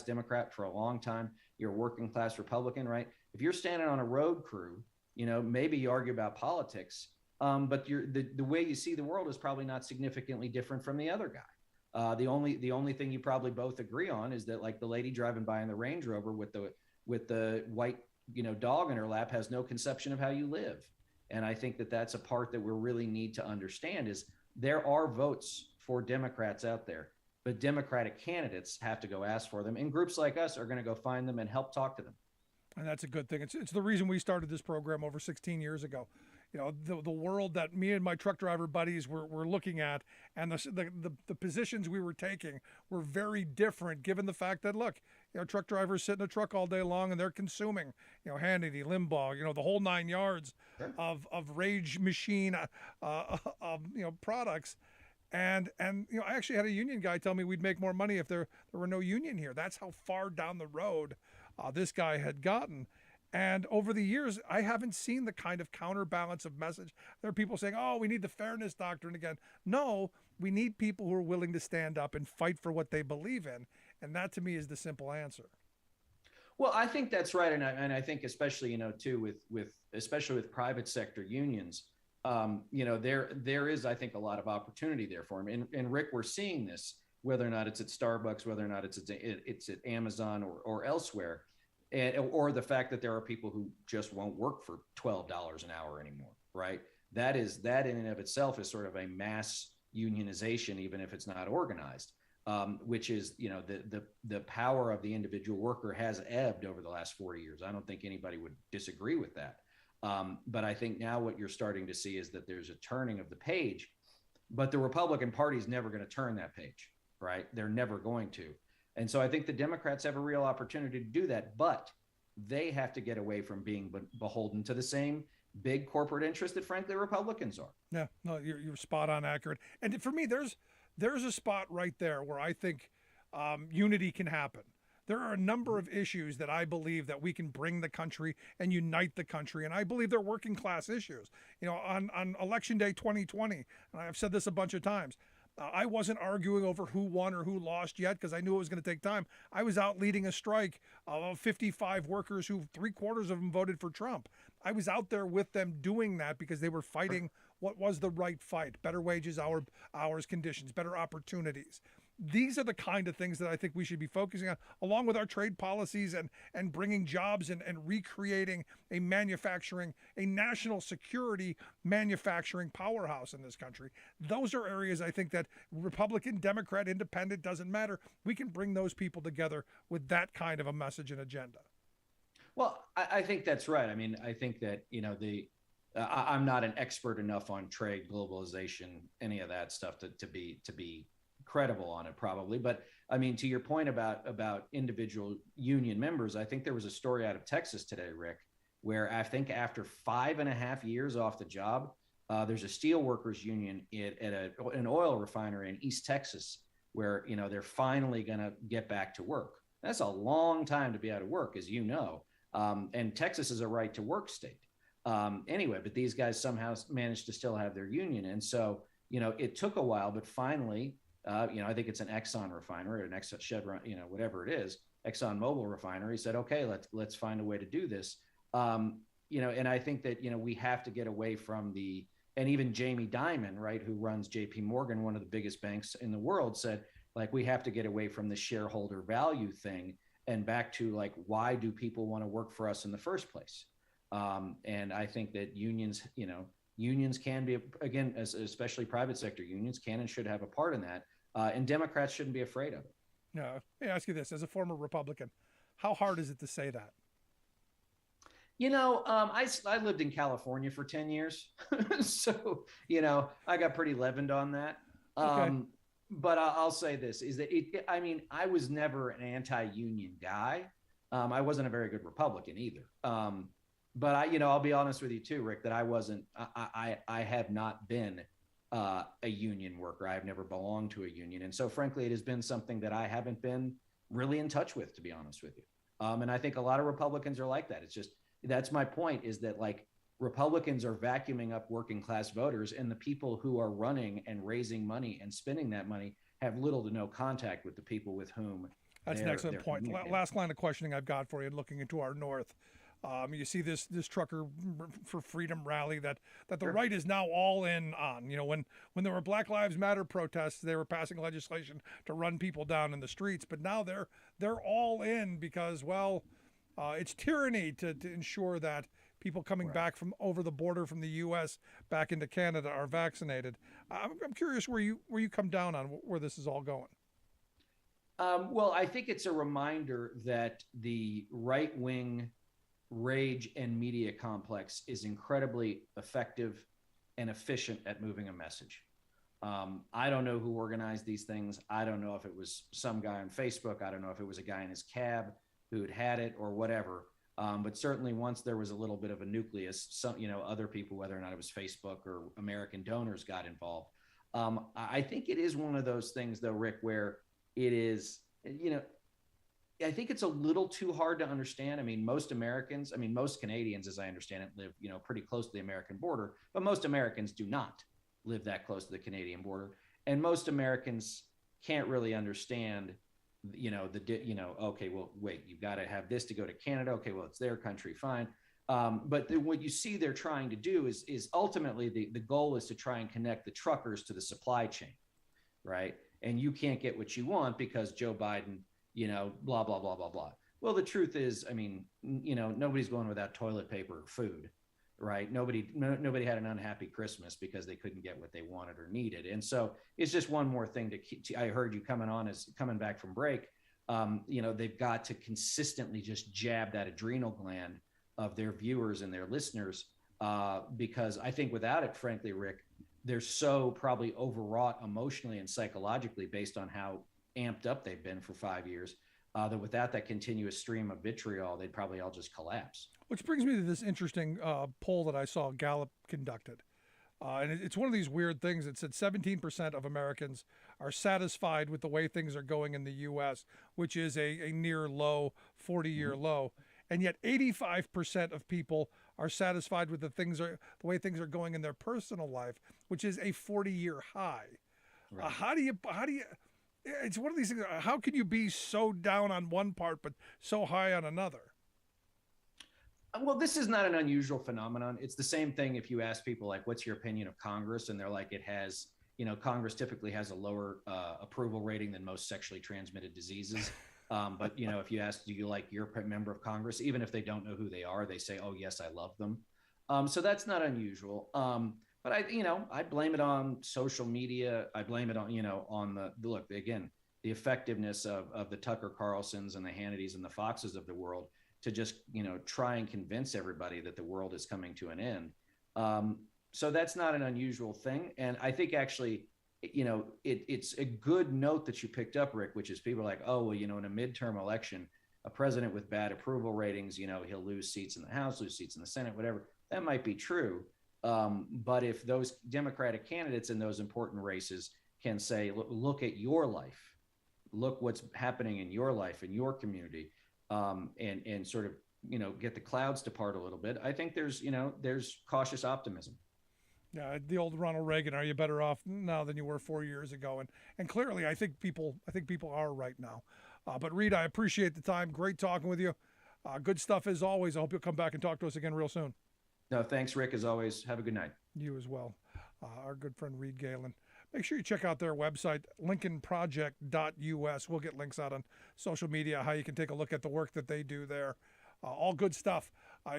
Democrat for a long time. You're a working class Republican, right? If you're standing on a road crew, maybe you argue about politics, but the way you see the world is probably not significantly different from the other guy. The only thing you probably both agree on is that, like, the lady driving by in the Range Rover with the white dog in her lap has no conception of how you live. And I think that that's a part that we really need to understand is there are votes for Democrats out there, but Democratic candidates have to go ask for them. And groups like us are going to go find them and help talk to them. And that's a good thing. It's the reason we started this program over 16 years ago. The world that me and my truck driver buddies were looking at, and the positions we were taking were very different, given the fact that, look, truck drivers sit in a truck all day long and they're consuming, Hannity, Limbaugh, the whole 9 yards of rage machine, products. And I actually had a union guy tell me we'd make more money if there were no union here. That's how far down the road this guy had gotten. And over the years, I haven't seen the kind of counterbalance of message. There are people saying, oh, we need the fairness doctrine again. No, we need people who are willing to stand up and fight for what they believe in. And that, to me, is the simple answer. Well, I think that's right. And I think especially, too, especially with private sector unions, there is, I think, a lot of opportunity there for them. And Rick, we're seeing this, whether or not it's at Starbucks, whether or not it's at Amazon or elsewhere. Or the fact that there are people who just won't work for $12 an hour anymore, right? That in and of itself is sort of a mass unionization, even if it's not organized, which is, the power of the individual worker has ebbed over the last 40 years. I don't think anybody would disagree with that. But I think now what you're starting to see is that there's a turning of the page, but the Republican Party is never going to turn that page, right? They're never going to. And so I think the Democrats have a real opportunity to do that, but they have to get away from being beholden to the same big corporate interest that, frankly, Republicans are. Yeah, no, you're spot on accurate. And for me, there's a spot right there where I think unity can happen. There are a number of issues that I believe that we can bring the country and unite the country. And I believe they're working class issues. On Election Day 2020, and I've said this a bunch of times, I wasn't arguing over who won or who lost yet because I knew it was going to take time. I was out leading a strike of 55 workers who 3/4 of them voted for Trump. I was out there with them doing that because they were fighting what was the right fight: better wages, hours, conditions, better opportunities. These are the kind of things that I think we should be focusing on, along with our trade policies and bringing jobs and recreating a national security manufacturing powerhouse in this country. Those are areas I think that Republican, Democrat, Independent, doesn't matter. We can bring those people together with that kind of a message and agenda. Well, I think that's right. I mean, I think that, I'm not an expert enough on trade, globalization, any of that stuff to be credible on it, probably. But I mean, to your point about individual union members, I think there was a story out of Texas today, Rick, where I think after 5.5 years off the job, there's a steel workers union at an oil refinery in East Texas where, they're finally going to get back to work. That's a long time to be out of work, as you know. And Texas is a right to work state. Anyway, but these guys somehow managed to still have their union. And so, it took a while, but finally, I think it's an Exxon refinery or an Chevron, whatever it is, Exxon Mobil refinery said, okay, let's find a way to do this. And I think that, we have to get away from and even Jamie Dimon, right, who runs JP Morgan, one of the biggest banks in the world, said, like, we have to get away from the shareholder value thing and back to, like, why do people want to work for us in the first place? And I think that unions can be, again, especially private sector unions can and should have a part in that. And Democrats shouldn't be afraid of it. No. Let me ask you this: as a former Republican, how hard is it to say that? I lived in California for 10 years. So, I got pretty leavened on that. Okay. But I'll say this is that I was never an anti-union guy. I wasn't a very good Republican either. But I'll be honest with you too, Rick, that I have not been a union worker. I've never belonged to a union. And so frankly, it has been something that I haven't been really in touch with, to be honest with you. And I think a lot of Republicans are like that. It's just, that's my point, is that like Republicans are vacuuming up working class voters, and the people who are running and raising money and spending that money have little to no contact with the people with whom. That's an excellent point. Last line of questioning I've got for you, looking into our north. You see this trucker for freedom rally that the right is now all in on. When there were Black Lives Matter protests, they were passing legislation to run people down in the streets, but now they're all in because, well, it's tyranny to ensure that people coming back from over the border from the U.S. back into Canada are vaccinated. I'm curious where you come down on where this is all going. Well, I think it's a reminder that the right-wing rage and media complex is incredibly effective and efficient at moving a message. I don't know who organized these things. I don't know if it was some guy on Facebook. I don't know if it was a guy in his cab who had it or whatever. But certainly once there was a little bit of a nucleus, some, other people, whether or not it was Facebook or American donors, got involved. I think it is one of those things, though, Rick, where it is, I think it's a little too hard to understand. Most Canadians, as I understand it, live, pretty close to the American border, but most Americans do not live that close to the Canadian border. And most Americans can't really understand, okay, well, wait, you've got to have this to go to Canada. Okay, well, it's their country, fine. But what you see they're trying to do is ultimately the goal is to try and connect the truckers to the supply chain, right? And you can't get what you want because Joe Biden, blah, blah, blah, blah, blah. Well, the truth is, nobody's going without toilet paper or food, right? Nobody had an unhappy Christmas because they couldn't get what they wanted or needed. And so it's just one more thing I heard you coming back from break. They've got to consistently just jab that adrenal gland of their viewers and their listeners, because I think without it, frankly, Rick, they're so probably overwrought emotionally and psychologically based on how amped up they've been for 5 years, that without that continuous stream of vitriol, they'd probably all just collapse. Which brings me to this interesting poll that I saw Gallup conducted. And it's one of these weird things. It said 17% of Americans are satisfied with the way things are going in the U.S., which is a near low, 40-year low. And yet 85% of people are satisfied with the way things are going in their personal life, which is a 40-year high. Right. How do you? It's one of these things. How can you be so down on one part but so high on another? Well, this is not an unusual phenomenon. It's the same thing if you ask people, like, what's your opinion of Congress? And they're like, it has, Congress typically has a lower approval rating than most sexually transmitted diseases. But, if you ask, do you like your member of Congress, even if they don't know who they are, they say, oh, yes, I love them. So that's not unusual. But I blame it on social media. I blame it on, on look, again, the effectiveness of the Tucker Carlsons and the Hannitys and the Foxes of the world to just, try and convince everybody that the world is coming to an end. So that's not an unusual thing. And I think actually, it's a good note that you picked up, Rick, which is people are like, oh, well, in a midterm election, a president with bad approval ratings, he'll lose seats in the House, lose seats in the Senate, whatever. That might be true. But if those Democratic candidates in those important races can say, look at your life, look what's happening in your life, in your community, and sort of, get the clouds to part a little bit, I think there's cautious optimism. Yeah, the old Ronald Reagan, are you better off now than you were 4 years ago? And clearly, I think people are right now. But Reed, I appreciate the time. Great talking with you. Good stuff as always. I hope you'll come back and talk to us again real soon. No, thanks, Rick, as always. Have a good night. You as well. Our good friend Reed Galen. Make sure you check out their website, lincolnproject.us. We'll get links out on social media, how you can take a look at the work that they do there. All good stuff.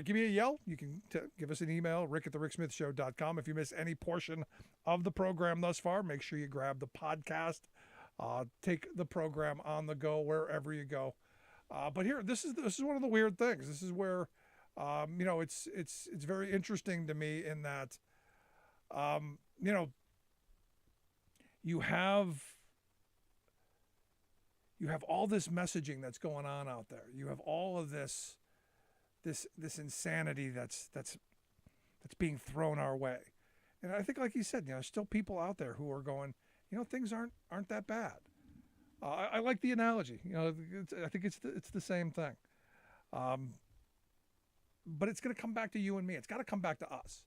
Give me a yell. You can give us an email, rick@thericksmithshow.com. If you miss any portion of the program thus far, make sure you grab the podcast take the program on the go wherever you go. But here, this is one of the weird things. This is where, it's very interesting to me in that, you have all this messaging that's going on out there. You have all of this insanity that's being thrown our way. And I think, like you said, there's still people out there who are going, things aren't that bad. I like the analogy. I think it's the same thing. But it's going to come back to you and me. It's got to come back to us.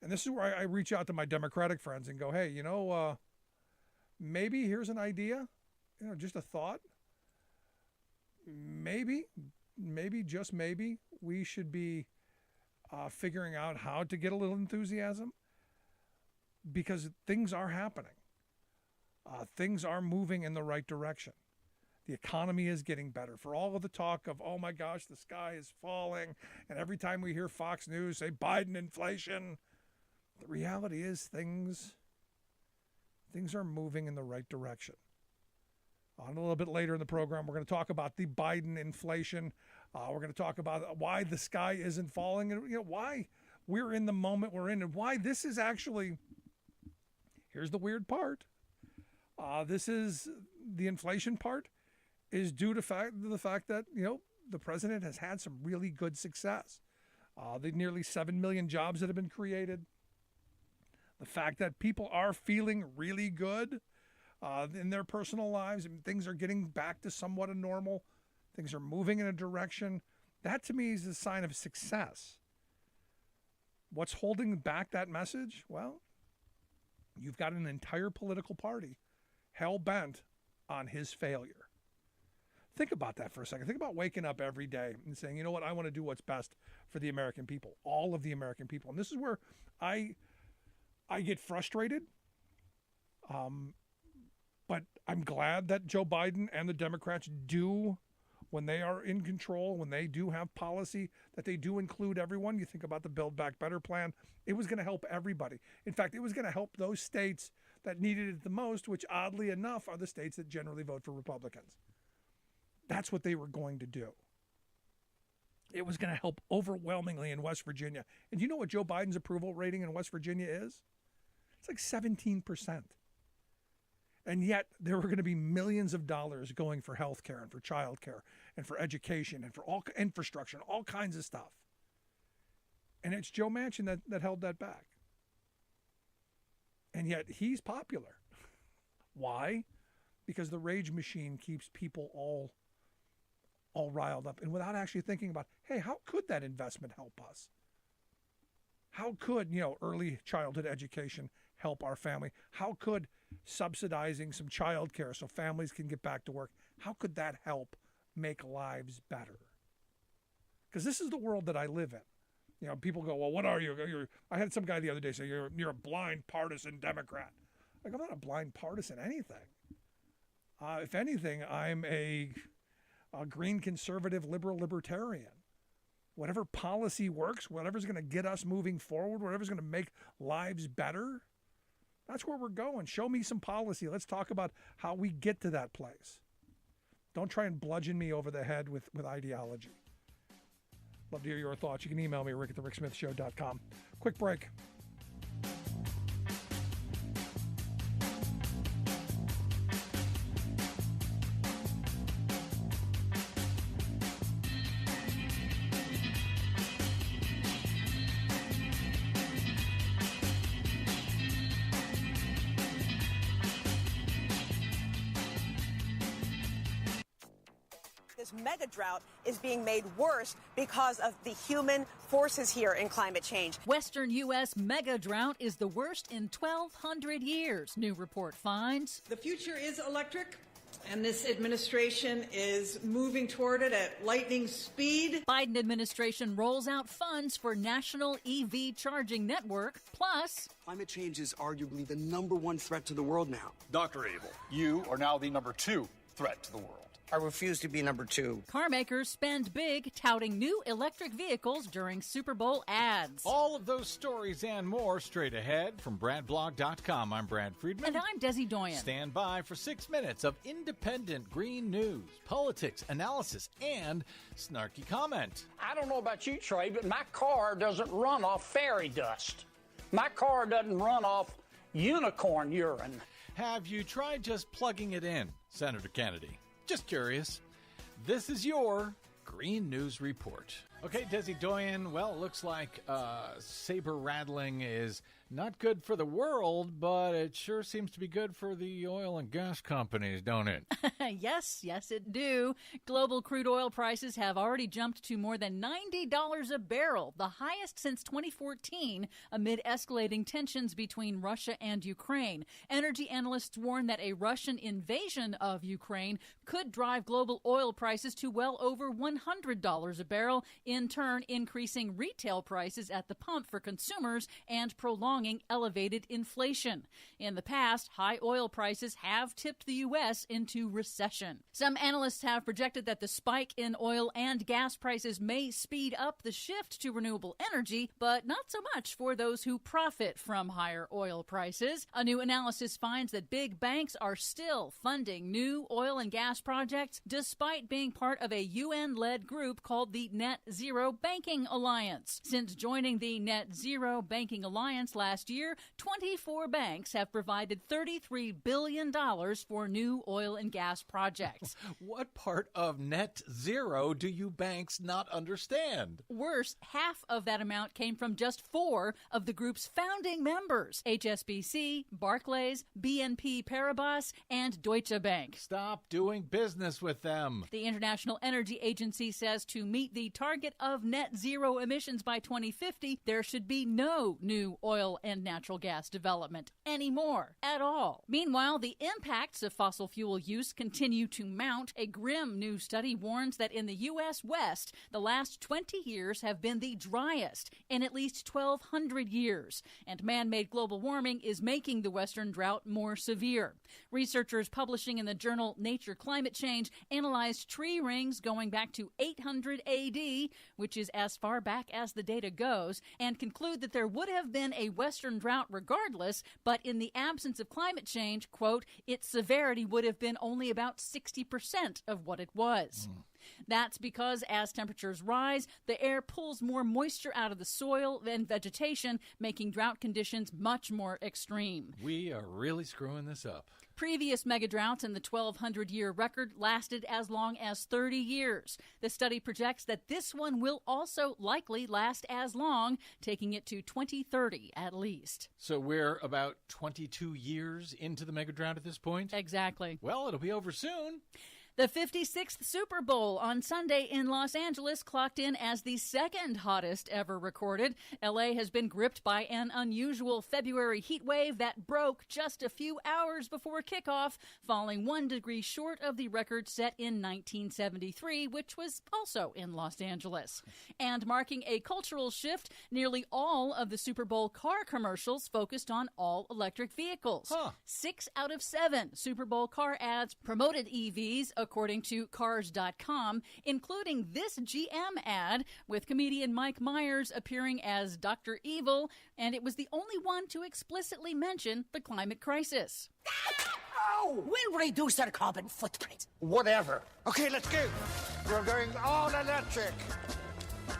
And this is where I reach out to my Democratic friends and go, hey, maybe here's an idea, just a thought. Maybe, just maybe, we should be figuring out how to get a little enthusiasm, because things are happening. Things are moving in the right direction. The economy is getting better. For all of the talk of, oh my gosh, the sky is falling, and every time we hear Fox News say Biden inflation, the reality is things are moving in the right direction. On a little bit later in the program, we're going to talk about the Biden inflation. We're going to talk about why the sky isn't falling, and why we're in the moment we're in, and why this is actually, here's the weird part. This is the inflation part is due to the fact that, the president has had some really good success. The nearly 7 million jobs that have been created. The fact that people are feeling really good in their personal lives, and things are getting back to somewhat a normal. Things are moving in a direction. That to me is a sign of success. What's holding back that message? Well, you've got an entire political party hell-bent on his failure. Think about that for a second. Think about waking up every day and saying, you know what, I want to do what's best for the American people, all of the American people. And this is where I get frustrated. But I'm glad that Joe Biden and the Democrats do, when they are in control, when they do have policy, that they do include everyone. You think about the Build Back Better plan. It was going to help everybody. In fact, it was going to help those states that needed it the most, which oddly enough are the states that generally vote for Republicans. That's what they were going to do. It was going to help overwhelmingly in West Virginia. And you know what Joe Biden's approval rating in West Virginia is? It's like 17%. And yet there were going to be millions of dollars going for health care and for child care and for education and for all infrastructure and all kinds of stuff. And it's Joe Manchin that held that back. And yet he's popular. Why? Because the rage machine keeps people all riled up, and without actually thinking about, hey, how could that investment help us? How could, early childhood education help our family? How could subsidizing some child care so families can get back to work, how could that help make lives better? Because this is the world that I live in. People go, well, what are you? I had some guy the other day say, you're a blind partisan Democrat. Like, I'm not a blind partisan anything. If anything, I'm a green conservative liberal libertarian. Whatever policy works, whatever's going to get us moving forward, whatever's going to make lives better, that's where we're going. Show me some policy. Let's talk about how we get to that place. Don't try and bludgeon me over the head with ideology. Love to hear your thoughts. You can email me, rick@thericksmithshow.com. Quick break. This mega drought is being made worse because of the human forces here in climate change. Western U.S. mega drought is the worst in 1,200 years, new report finds. The future is electric, and this administration is moving toward it at lightning speed. Biden administration rolls out funds for national EV charging network. Plus, climate change is arguably the #1 threat to the world now. Dr. Abel, you are now the #2 threat to the world. I refuse to be number 2. Car makers spend big touting new electric vehicles during Super Bowl ads. All of those stories and more straight ahead from BradBlog.com. I'm Brad Friedman. And I'm Desi Doyen. Stand by for 6 minutes of independent green news, politics, analysis, and snarky comment. I don't know about you, Trey, but my car doesn't run off fairy dust. My car doesn't run off unicorn urine. Have you tried just plugging it in, Senator Kennedy? Just curious. This is your Green News Report. Okay, Desi Doyen, well, it looks like saber rattling is not good for the world, but it sure seems to be good for the oil and gas companies, don't it? Yes, it do. Global crude oil prices have already jumped to more than $90 a barrel, the highest since 2014, amid escalating tensions between Russia and Ukraine. Energy analysts warn that a Russian invasion of Ukraine could drive global oil prices to well over $100 a barrel, in turn increasing retail prices at the pump for consumers and prolonging elevated inflation. In the past, high oil prices have tipped the U.S. into recession. Some analysts have projected that the spike in oil and gas prices may speed up the shift to renewable energy, but not so much for those who profit from higher oil prices. A new analysis finds that big banks are still funding new oil and gas projects despite being part of a UN-led group called the Net Zero Banking Alliance. Since joining the Net Zero Banking Alliance last year, 24 banks have provided $33 billion for new oil and gas projects. What part of net zero do you banks not understand? Worse, half of that amount came from just 4 of the group's founding members: HSBC, Barclays, BNP Paribas, and Deutsche Bank. Stop doing business with them. The International Energy Agency says to meet the target of net zero emissions by 2050, there should be no new oil and natural gas development anymore at all. Meanwhile, the impacts of fossil fuel use continue to mount. A grim new study warns that in the U.S. West, the last 20 years have been the driest in at least 1,200 years, and man-made global warming is making the Western drought more severe. Researchers publishing in the journal Nature Climate Change analyzed tree rings going back to 800 AD, which is as far back as the data goes, and conclude that there would have been a Western drought regardless, but in the absence of climate change, quote, its severity would have been only about 60% of what it was. That's because as temperatures rise, the air pulls more moisture out of the soil and vegetation, making drought conditions much more extreme. We are really screwing this up. Previous megadroughts in the 1,200-year record lasted as long as 30 years. The study projects that this one will also likely last as long, taking it to 2030 at least. So we're about 22 years into the megadrought at this point? Exactly. Well, it'll be over soon. The 56th Super Bowl on Sunday in Los Angeles clocked in as the second hottest ever recorded. L.A. has been gripped by an unusual February heat wave that broke just a few hours before kickoff, falling 1 degree short of the record set in 1973, which was also in Los Angeles. And marking a cultural shift, nearly all of the Super Bowl car commercials focused on all-electric vehicles. 6 out of 7 Super Bowl car ads promoted EVs, according to Cars.com, including this GM ad with comedian Mike Myers appearing as Dr. Evil, and it was the only one to explicitly mention the climate crisis. Oh! We'll reduce our carbon footprint. Whatever. Okay, let's go. We're going all electric.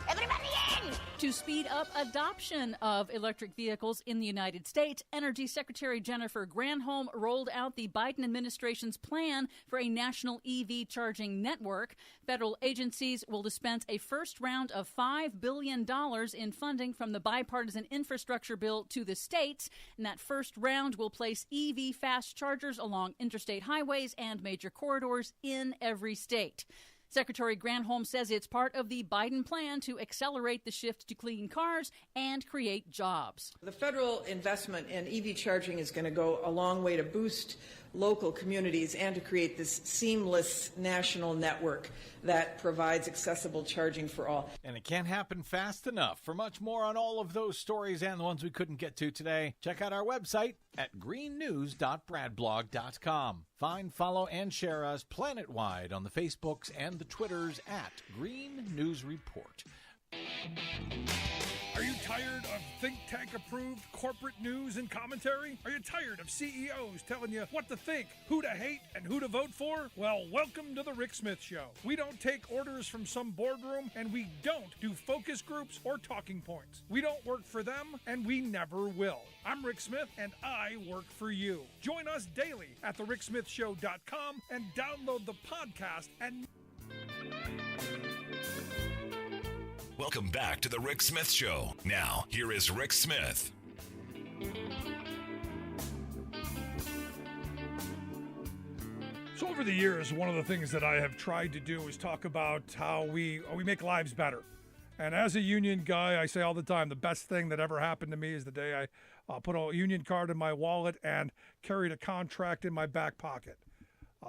Everybody in! To speed up adoption of electric vehicles in the United States, Energy Secretary Jennifer Granholm rolled out the Biden administration's plan for a national EV charging network. Federal agencies will dispense a first round of $5 billion in funding from the bipartisan infrastructure bill to the states, and that first round will place EV fast chargers along interstate highways and major corridors in every state. Secretary Granholm says it's part of the Biden plan to accelerate the shift to clean cars and create jobs. The federal investment in EV charging is going to go a long way to boost local communities and to create this seamless national network that provides accessible charging for all. And it can't happen fast enough. For much more on all of those stories and the ones we couldn't get to today, check out our website at greennews.bradblog.com. Find, follow, and share us planet-wide on the Facebooks and the Twitters at Green News Report. Are you tired of think tank-approved corporate news and commentary? Are you tired of CEOs telling you what to think, who to hate, and who to vote for? Well, welcome to the Rick Smith Show. We don't take orders from some boardroom, and we don't do focus groups or talking points. We don't work for them, and we never will. I'm Rick Smith, and I work for you. Join us daily at thericksmithshow.com and download the podcast and... Welcome back to the Rick Smith Show. Now, here is Rick Smith. So over the years, one of the things that I have tried to do is talk about how we make lives better. And as a union guy, I say all the time, the best thing that ever happened to me is the day I put a union card in my wallet and carried a contract in my back pocket.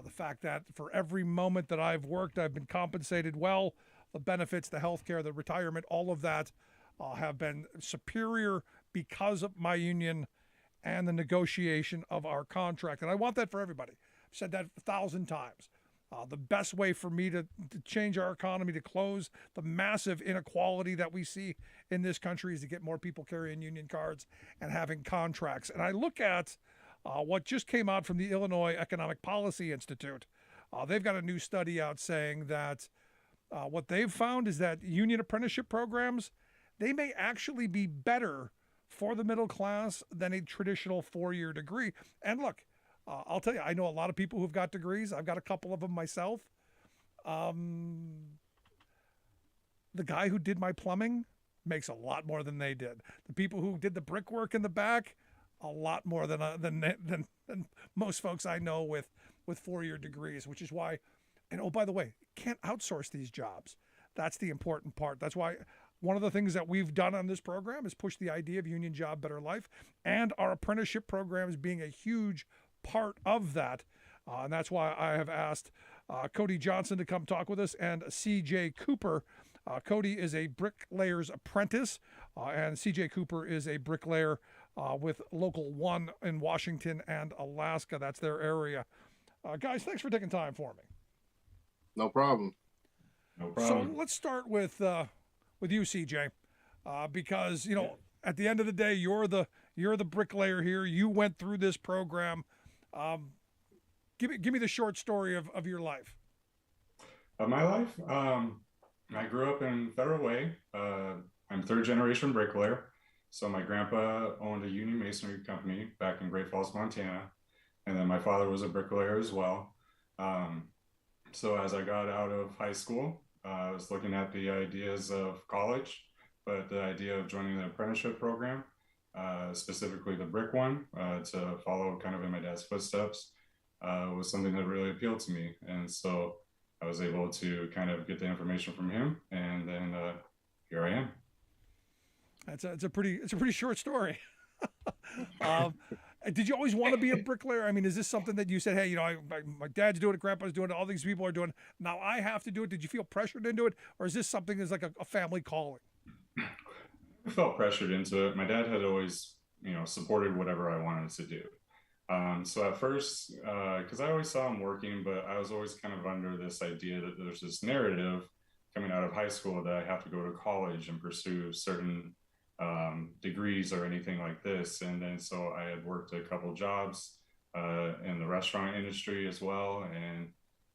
The fact that for every moment that I've worked, I've been compensated well. The benefits, the health care, the retirement, all of that have been superior because of my union and the negotiation of our contract. And I want that for everybody. I've said that 1,000 times. The best way for me to change our economy, to close the massive inequality that we see in this country, is to get more people carrying union cards and having contracts. And I look at what just came out from the Illinois Economic Policy Institute. They've got a new study out saying that what they've found is that union apprenticeship programs, they may actually be better for the middle class than a traditional four-year degree. And look, I'll tell you, I know a lot of people who've got degrees. I've got a couple of them myself. The guy who did my plumbing makes a lot more than they did. The people who did the brickwork in the back, a lot more than most folks I know with four-year degrees, which is why. And oh, by the way, can't outsource these jobs. That's the important part. That's why one of the things that we've done on this program is push the idea of union job, better life, and our apprenticeship programs being a huge part of that. And that's why I have asked Coty Johnson to come talk with us, and C.J. Cooper. Coty is a Bricklayers apprentice, and C.J. Cooper is a bricklayer with Local 1 in Washington and Alaska. That's their area. Guys, thanks for taking time for me. No problem. No problem. So let's start with you, CJ, because at the end of the day, you're the bricklayer here. You went through this program. Give me the short story of your life. Of my life, I grew up in Federal Way. I'm third generation bricklayer. So my grandpa owned a union masonry company back in Great Falls, Montana, and then my father was a bricklayer as well. So as I got out of high school, I was looking at the ideas of college, but the idea of joining the apprenticeship program, specifically the brick one, to follow kind of in my dad's footsteps, was something that really appealed to me. And so I was able to kind of get the information from him, and then here I am. It's a pretty short story. Did you always want to be a bricklayer? I mean, is this something that you said, hey, my dad's doing it, grandpa's doing it, all these people are doing it, now I have to do it? Did you feel pressured into it? Or is this something that's like a family calling? I felt pressured into it. My dad had always, supported whatever I wanted to do. So at first, because I always saw him working, but I was always kind of under this idea that there's this narrative coming out of high school that I have to go to college and pursue certain degrees or anything like this. And then so I had worked a couple jobs in the restaurant industry as well, and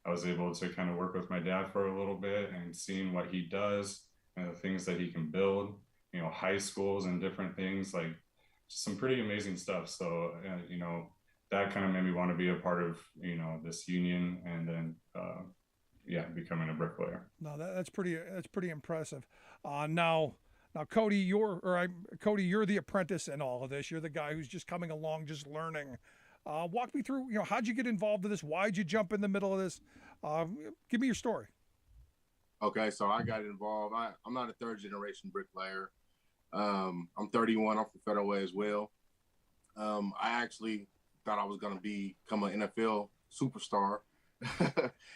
I was able to kind of work with my dad for a little bit and seeing what he does and the things that he can build, high schools and different things, like some pretty amazing stuff. So that kind of made me want to be a part of this union, and then becoming a bricklayer. No, that's pretty impressive. Now, Coty, you're the apprentice in all of this. You're the guy who's just coming along, just learning. Walk me through, how'd you get involved in this? Why'd you jump in the middle of this? Give me your story. Okay, so I got involved. I'm not a third generation bricklayer. I'm 31. I'm from Federal Way as well. I actually thought I was going to become an NFL superstar.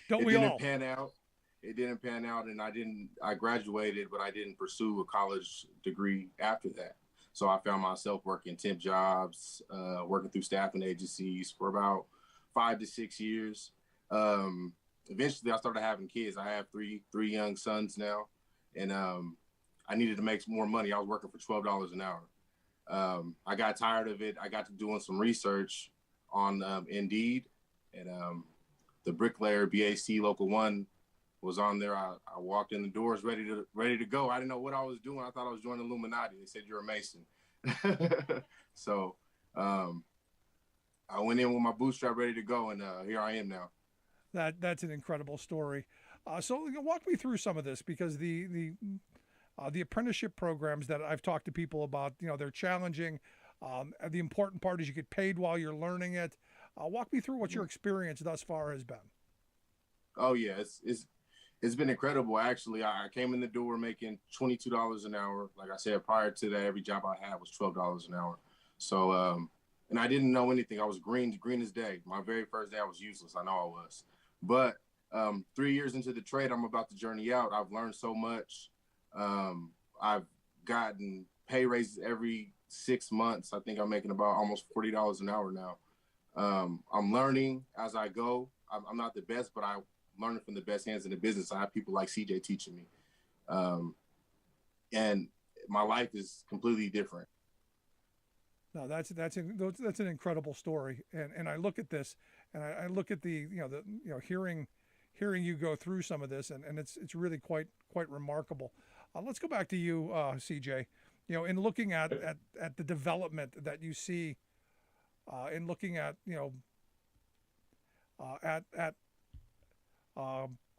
Don't it we didn't all? pan out. It didn't pan out, and I graduated, but I didn't pursue a college degree after that. So I found myself working temp jobs, working through staffing agencies for about 5 to 6 years. Eventually, I started having kids. I have three young sons now, and I needed to make more money. I was working for $12 an hour. I got tired of it. I got to doing some research on Indeed, and the Bricklayer BAC Local 1 was on there. I walked in the doors ready to go. I didn't know what I was doing. I thought I was joining Illuminati. They said, "You're a Mason." So I went in with my bootstrap ready to go, and here I am now. That's an incredible story. So walk me through some of this, because the apprenticeship programs that I've talked to people about, they're challenging. The important part is you get paid while you're learning it. Walk me through what your experience thus far has been. Oh yeah, it's been incredible. Actually, I came in the door making $22 an hour. Like I said, prior to that, every job I had was $12 an hour. So, and I didn't know anything. I was green as day. My very first day, I was useless. I know I was. But 3 years into the trade, I'm about to journey out. I've learned so much. I've gotten pay raises every 6 months. I think I'm making about almost $40 an hour now. I'm learning as I go. I'm not the best, but I'm learning from the best hands in the business. I have people like CJ teaching me. And my life is completely different. No, that's an incredible story. And I look at this, and I look at the hearing you go through some of this, and it's really quite remarkable. Let's go back to you, CJ. In looking at the development that you see, in looking at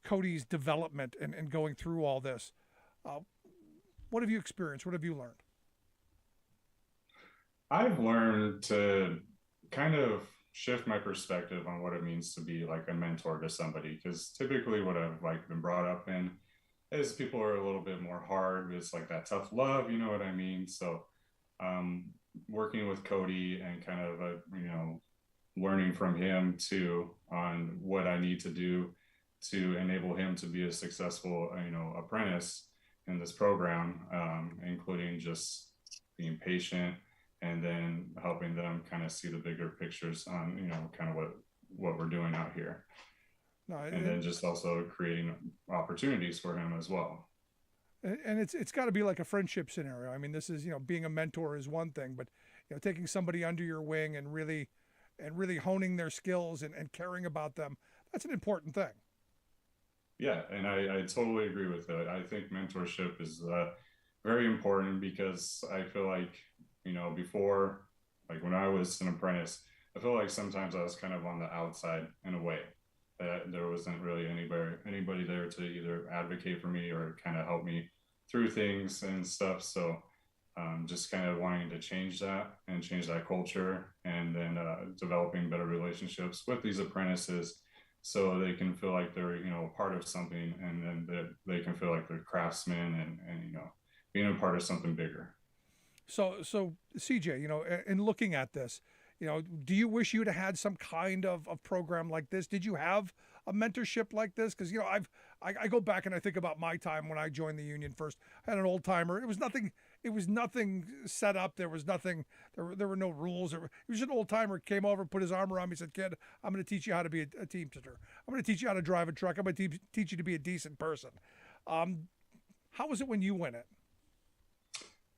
Coty's development and going through all this, what have you experienced? What have you learned? I've learned to kind of shift my perspective on what it means to be like a mentor to somebody, because typically what I've been brought up in is people are a little bit more hard. It's like that tough love, you know what I mean? So working with Coty and kind of learning from him too on what I need to do to enable him to be a successful apprentice in this program, including just being patient, and then helping them kind of see the bigger pictures on, kind of what we're doing out here. No, and then just also creating opportunities for him as well. And it's got to be like a friendship scenario. I mean, this is, being a mentor is one thing, but, taking somebody under your wing and really honing their skills and caring about them, that's an important thing. Yeah, and I totally agree with that. I think mentorship is very important, because I feel like, before, like when I was an apprentice, I feel like sometimes I was kind of on the outside in a way, that there wasn't really anybody there to either advocate for me or kind of help me through things and stuff. So just kind of wanting to change that and change that culture, and then developing better relationships with these apprentices so they can feel like they're, part of something, and then they can feel like they're craftsmen and being a part of something bigger. So CJ, in looking at this, do you wish you'd have had some kind of program like this? Did you have a mentorship like this? Because I go back and I think about my time when I joined the union first. I had an old timer. It was nothing set up. There was nothing. There were no rules. It was an old timer, came over, put his arm around me, said, "Kid, I'm going to teach you how to be a teamster. I'm going to teach you how to drive a truck. I'm going to teach you to be a decent person." How was it when you went in?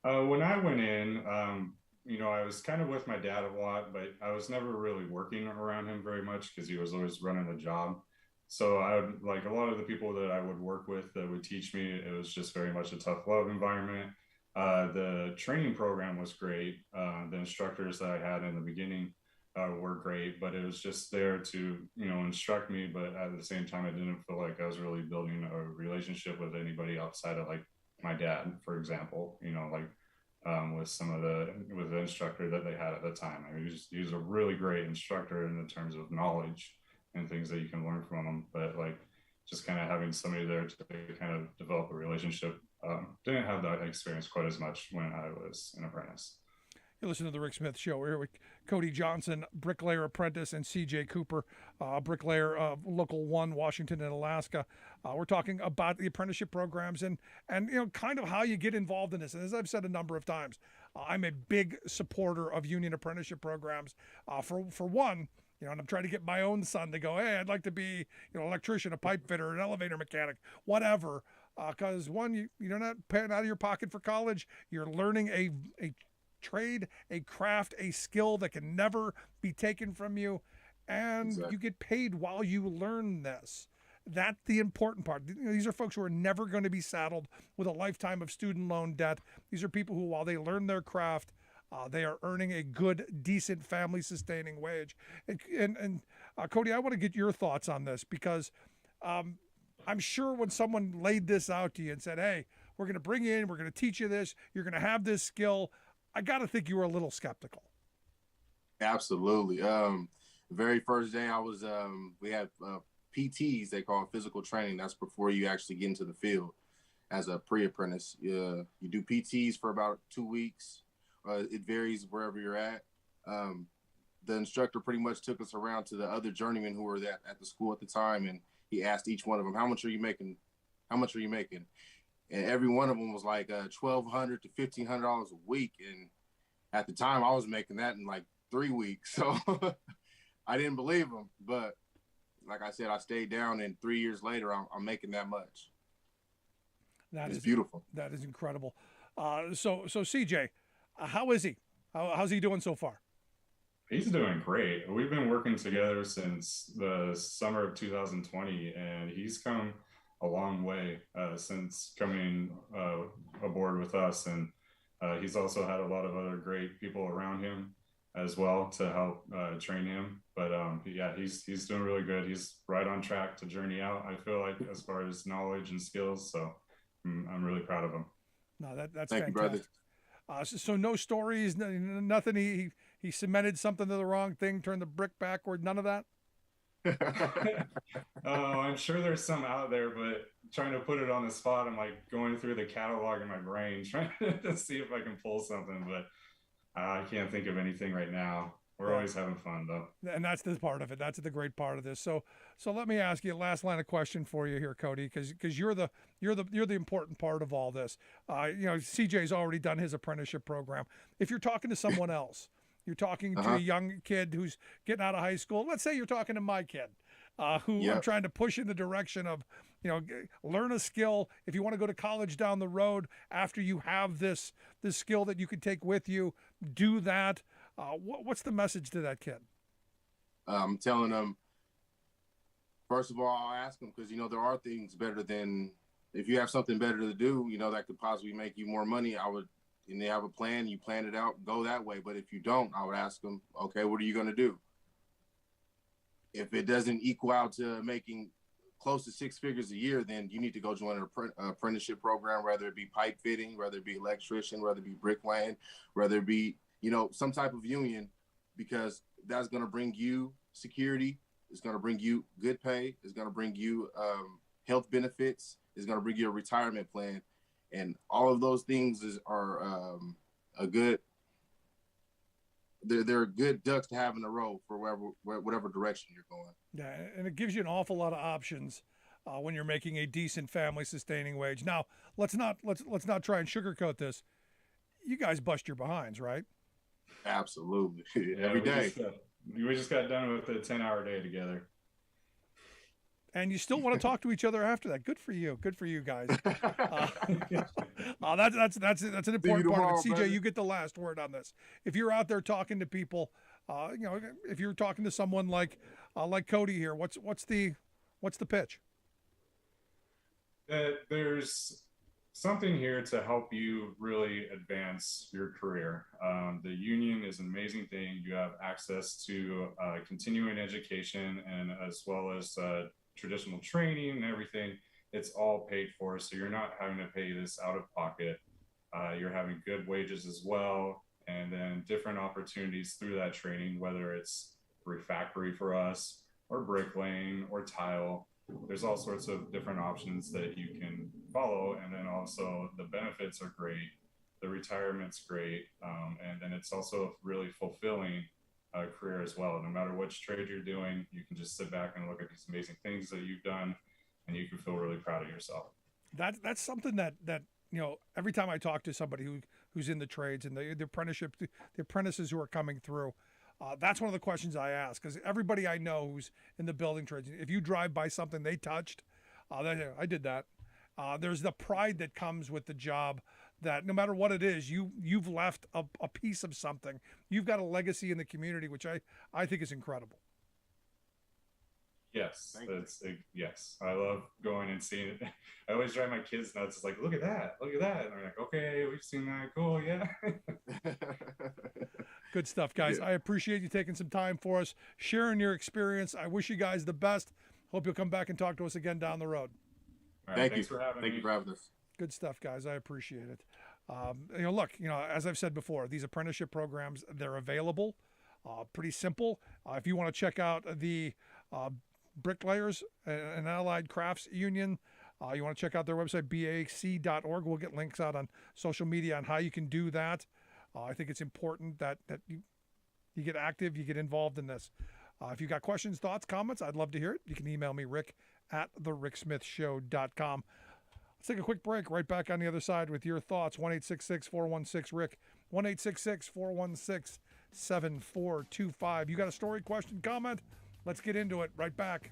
When I went in, I was kind of with my dad a lot, but I was never really working around him very much because he was always running the job. So I would, like a lot of the people that I would work with that would teach me, it was just very much a tough love environment. The training program was great. The instructors that I had in the beginning were great, but it was just there to, instruct me. But at the same time, I didn't feel like I was really building a relationship with anybody outside of like my dad, for example, with the instructor that they had at the time. I mean, he was a really great instructor in the terms of knowledge and things that you can learn from him. But just kind of having somebody there to kind of develop a relationship, didn't have that experience quite as much when I was an apprentice. You're listening to the Rick Smith Show. We're here with Coty Johnson, bricklayer apprentice, and C.J. Cooper, bricklayer of Local 1, Washington and Alaska. We're talking about the apprenticeship programs and kind of how you get involved in this. And as I've said a number of times, I'm a big supporter of union apprenticeship programs. For one, and I'm trying to get my own son to go, hey, I'd like to be, an electrician, a pipe fitter, an elevator mechanic, whatever. Because one, you're not paying out of your pocket for college. You're learning a trade, a craft, a skill that can never be taken from you, and you get paid while you learn this. That's the important part. These are folks who are never going to be saddled with a lifetime of student loan debt. These are people who, while they learn their craft, they are earning a good, decent, family-sustaining wage. And Coty, I want to get your thoughts on this because I'm sure when someone laid this out to you and said, hey, we're going to bring you in, we're going to teach you this, you're going to have this skill, I got to think you were a little skeptical. Absolutely. Very first day I was, we had PTs, they call it physical training. That's before you actually get into the field as a pre-apprentice. You do PTs for about 2 weeks. It varies wherever you're at. The instructor pretty much took us around to the other journeymen who were at the school at the time, and he asked each one of them, how much are you making? How much are you making? And every one of them was like $1,200 to $1,500 a week. And at the time, I was making that in like 3 weeks. So I didn't believe him. But like I said, I stayed down, and 3 years later, I'm making that much. It's beautiful. That is incredible. So CJ, how is he? How's he doing so far? He's doing great. We've been working together since the summer of 2020, and he's come a long way since coming aboard with us. And he's also had a lot of other great people around him as well to help train him. But yeah, he's doing really good. He's right on track to journey out, I feel like, as far as knowledge and skills. So I'm really proud of him. No, that's Thank fantastic. you, brother. So no stories, nothing. He cemented something to the wrong thing, turned the brick backward. None of that. Oh, I'm sure there's some out there, but trying to put it on the spot, I'm like going through the catalog in my brain, trying to see if I can pull something, but I can't think of anything right now. We're always having fun, though. And that's the part of it. That's the great part of this. So let me ask you a last line of question for you here, Coty, because you're the important part of all this. CJ's already done his apprenticeship program. If you're talking to someone else, you're talking to a young kid who's getting out of high school. Let's say you're talking to my kid, who I'm trying to push in the direction of, learn a skill. If you want to go to college down the road after you have this skill that you could take with you, do that. What's the message to that kid? I'm telling them, first of all, I'll ask them because, there are things better than, if you have something better to do, that could possibly make you more money, and they have a plan, you plan it out, go that way. But if you don't, I would ask them, okay, what are you going to do? If it doesn't equal out to making close to 6 figures a year, then you need to go join an apprenticeship program, whether it be pipe fitting, whether it be electrician, whether it be bricklaying, whether it be, some type of union, because that's going to bring you security. It's going to bring you good pay. It's going to bring you health benefits. It's going to bring you a retirement plan. And all of those things are they're good ducks to have in a row for whatever direction you're going. Yeah, and it gives you an awful lot of options when you're making a decent family-sustaining wage. Now, let's not try and sugarcoat this. You guys bust your behinds, right? Absolutely, yeah, every day. We just got done with a 10-hour day together. And you still want to talk to each other after that. Good for you. Good for you guys. That's an important part of it. CJ, you get the last word on this. If you're out there talking to people, if you're talking to someone like Coty here, what's the pitch? There's something here to help you really advance your career. The union is an amazing thing. You have access to continuing education and as well as traditional training and everything. It's all paid for, so you're not having to pay this out of pocket. You're having good wages as well, and then different opportunities through that training, whether it's refactory for us or bricklaying or tile. There's all sorts of different options that you can follow, and then also the benefits are great. the retirement's great. And then it's also a really fulfilling career as well. No matter which trade you're doing, you can just sit back and look at these amazing things that you've done, and you can feel really proud of yourself. That's something that every time I talk to somebody who's in the trades and the apprenticeship, the apprentices who are coming through, that's one of the questions I ask, because everybody I know who's in the building trades, if you drive by something they touched, I did that. There's the pride that comes with the job, that no matter what it is, you've left a piece of something. You've got a legacy in the community, which I think is incredible. Yes, yes. I love going and seeing it. I always drive my kids nuts. It's like, look at that, and they're like, okay, we've seen that. Cool, yeah. Good stuff, guys. Yeah. I appreciate you taking some time for us, sharing your experience. I wish you guys the best. Hope you'll come back and talk to us again down the road. All right, thanks for having me. Thank you for having us. Good stuff, guys. I appreciate it. Look, as I've said before, these apprenticeship programs, they're available. Pretty simple. If you want to check out the Bricklayers and Allied Crafts Union, you want to check out their website, bac.org. We'll get links out on social media on how you can do that. I think it's important that you get active, you get involved in this. If you've got questions, thoughts, comments, I'd love to hear it. You can email me, rick@thericksmithshow.com. Let's take a quick break. Right back on the other side with your thoughts. 1-866-416-RICK, 1-866-416-7425. You got a story, question, comment? Let's get into it. Right back.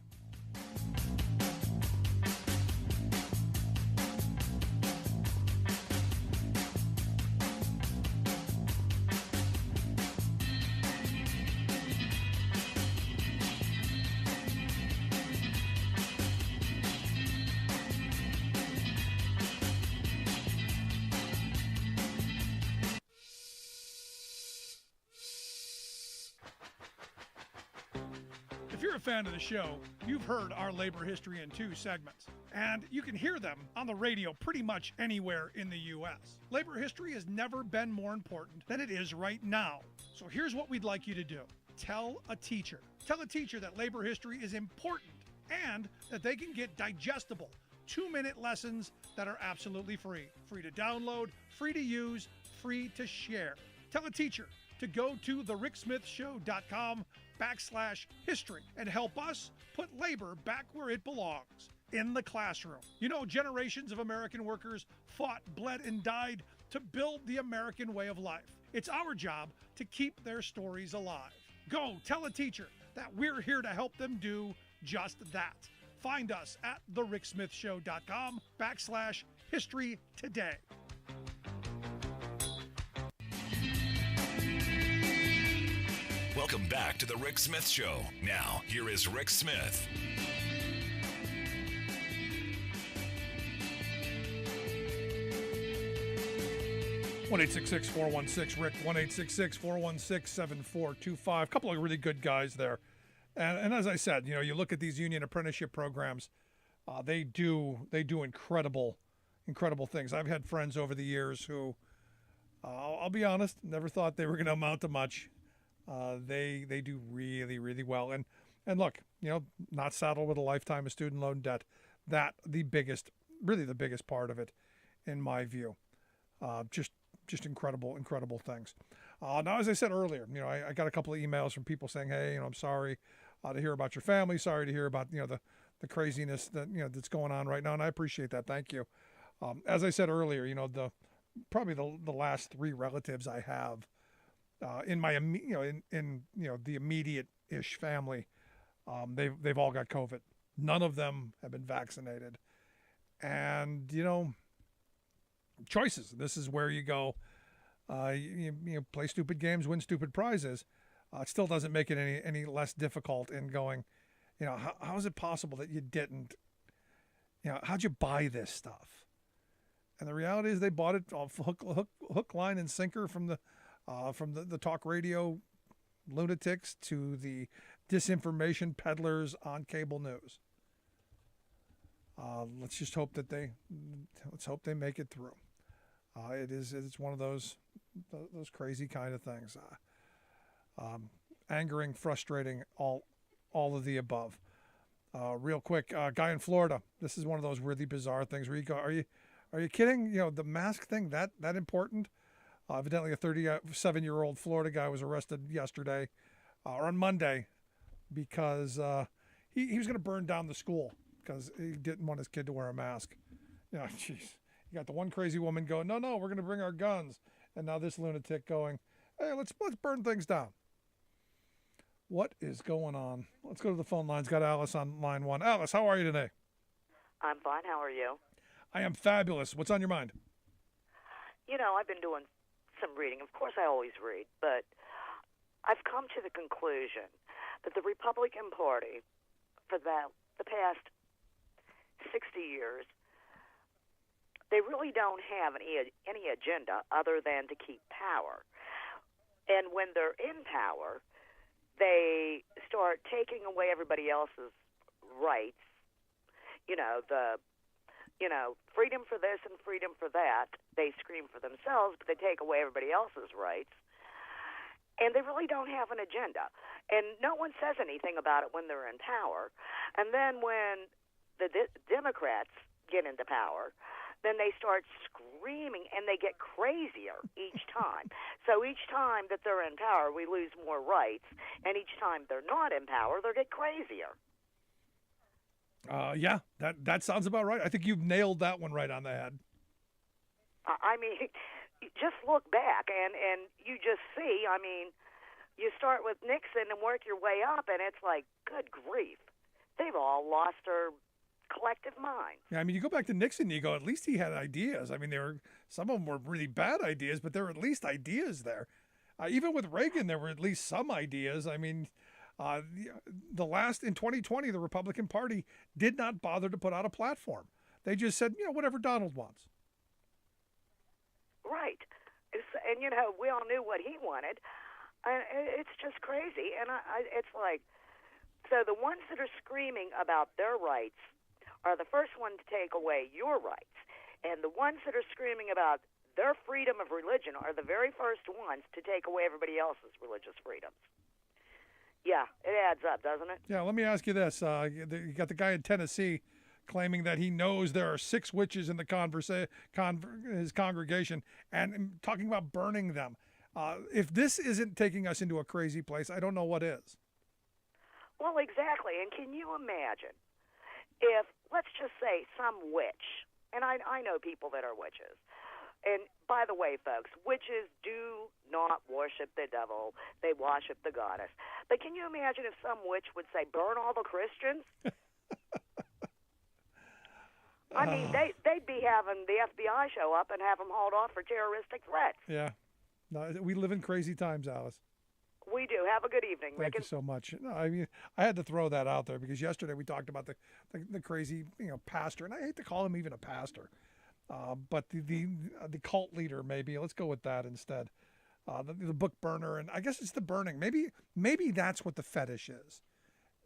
If you're a fan of the show, you've heard our labor history in 2 segments, and you can hear them on the radio pretty much anywhere in the U.S. Labor history has never been more important than it is right now. So here's what we'd like you to do. Tell a teacher. Tell a teacher that labor history is important and that they can get digestible 2-minute lessons that are absolutely free. Free to download, free to use, free to share. Tell a teacher to go to thericksmithshow.com/history and help us put labor back where it belongs, in the classroom. Generations of American workers fought, bled, and died to build the American way of life. It's our job to keep their stories alive. Go tell a teacher that we're here to help them do just that. Find us at thericksmithshow.com/history today. Welcome back to the Rick Smith Show. Now, here is Rick Smith. One 866-416-RICK, 1-866-416-7425. A couple of really good guys there. And as I said, you look at these union apprenticeship programs, they do incredible things. I've had friends over the years who, I'll be honest, never thought they were going to amount to much. They do really, really well. And look, not saddled with a lifetime of student loan debt. That the biggest part of it, in my view. Just incredible things. Now, as I said earlier, I got a couple of emails from people saying, hey, I'm sorry to hear about your family. Sorry to hear about, the craziness that, that's going on right now. And I appreciate that. Thank you. As I said earlier, probably the last 3 relatives I have, in my, in the immediate-ish family, they've all got COVID. None of them have been vaccinated. And, choices. This is where you go, you play stupid games, win stupid prizes. It still doesn't make it any less difficult in going, how is it possible that you didn't, how'd you buy this stuff? And the reality is they bought it off hook, line, and sinker from the talk radio lunatics to the disinformation peddlers on cable news. Let's just hope that they make it through. It's one of those crazy kind of things. Angering, frustrating, all of the above. Real quick, guy in Florida. This is one of those really bizarre things where you go, Are you kidding? You know, the mask thing, that important? Evidently, a 37-year-old Florida guy was arrested yesterday, or on Monday, because he was going to burn down the school because he didn't want his kid to wear a mask. You know, jeez. You got the one crazy woman going, no, we're going to bring our guns. And now this lunatic going, hey, let's burn things down. What is going on? Let's go to the phone lines. Got Alice on line 1. Alice, how are you today? I'm fine. How are you? I am fabulous. What's on your mind? You know, I've been doing some reading. Of course, I always read, but I've come to the conclusion that the Republican Party, for the past 60 years, they really don't have any agenda other than to keep power. And when they're in power, they start taking away everybody else's rights. Freedom for this and freedom for that. They scream for themselves, but they take away everybody else's rights. And they really don't have an agenda. And no one says anything about it when they're in power. And then when the Democrats get into power, then they start screaming, and they get crazier each time. So each time that they're in power, we lose more rights. And each time they're not in power, they get crazier. Yeah, that sounds about right. I think you've nailed that one right on the head. I mean, just look back, and you just see, I mean, you start with Nixon and work your way up, and it's like, good grief. They've all lost their collective mind. Yeah, I mean, you go back to Nixon, and you go, at least he had ideas. I mean, some of them were really bad ideas, but there were at least ideas there. Even with Reagan, there were at least some ideas. I mean, in 2020, the Republican Party did not bother to put out a platform. They just said, whatever Donald wants. Right. And, we all knew what he wanted. And it's just crazy. And it's like, so the ones that are screaming about their rights are the first one to take away your rights. And the ones that are screaming about their freedom of religion are the very first ones to take away everybody else's religious freedoms. Yeah, it adds up, doesn't it? Yeah, let me ask you this. You got the guy in Tennessee claiming that he knows there are 6 witches in his congregation and talking about burning them. If this isn't taking us into a crazy place, I don't know what is. Well, exactly. And can you imagine if, let's just say, some witch, and I know people that are witches, and by the way, folks, witches do not worship the devil. They worship the goddess. But can you imagine if some witch would say, burn all the Christians? I mean, they'd be having the FBI show up and have them hauled off for terroristic threats. Yeah. No, we live in crazy times, Alice. We do. Have a good evening, Rick. Thank you so much. No, I mean, I had to throw that out there because yesterday we talked about the crazy, pastor, and I hate to call him even a pastor. But the cult leader, maybe. Let's go with that instead. The book burner, and I guess it's the burning. Maybe that's what the fetish is.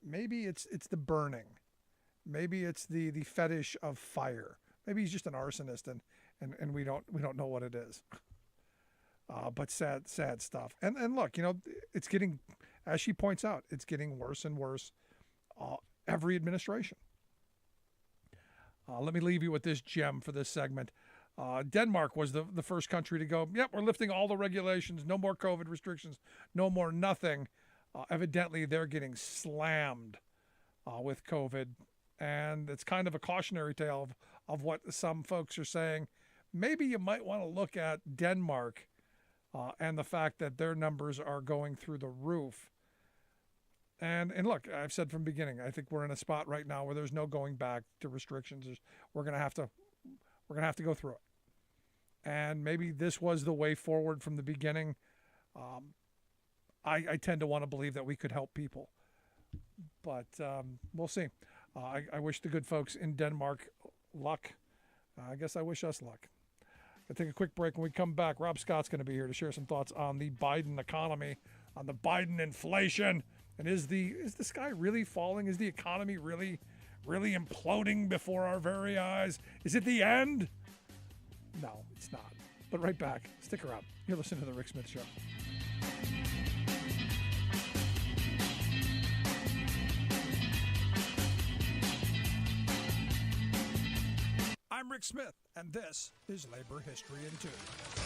Maybe it's the burning. Maybe it's the fetish of fire. Maybe he's just an arsonist, and we don't know what it is. But sad stuff. And look, it's getting, as she points out, it's getting worse and worse. Every administration. Let me leave you with this gem for this segment. Denmark was the first country to go, yep, we're lifting all the regulations, no more COVID restrictions, no more nothing. Evidently, they're getting slammed with COVID. And it's kind of a cautionary tale of what some folks are saying. Maybe you might want to look at Denmark and the fact that their numbers are going through the roof. And look, I've said from the beginning, I think we're in a spot right now where there's no going back to restrictions. We're gonna have to go through it. And maybe this was the way forward from the beginning. I tend to want to believe that we could help people, but we'll see. I wish the good folks in Denmark luck. I guess I wish us luck. I'll take a quick break. When we come back, Rob Scott's going to be here to share some thoughts on the Biden economy, on the Biden inflation. And is the sky really falling? Is the economy really imploding before our very eyes? Is it the end? No, it's not. But right back. Stick around. You're listening to The Rick Smith Show. I'm Rick Rick Smith, and this is Labor History in 2.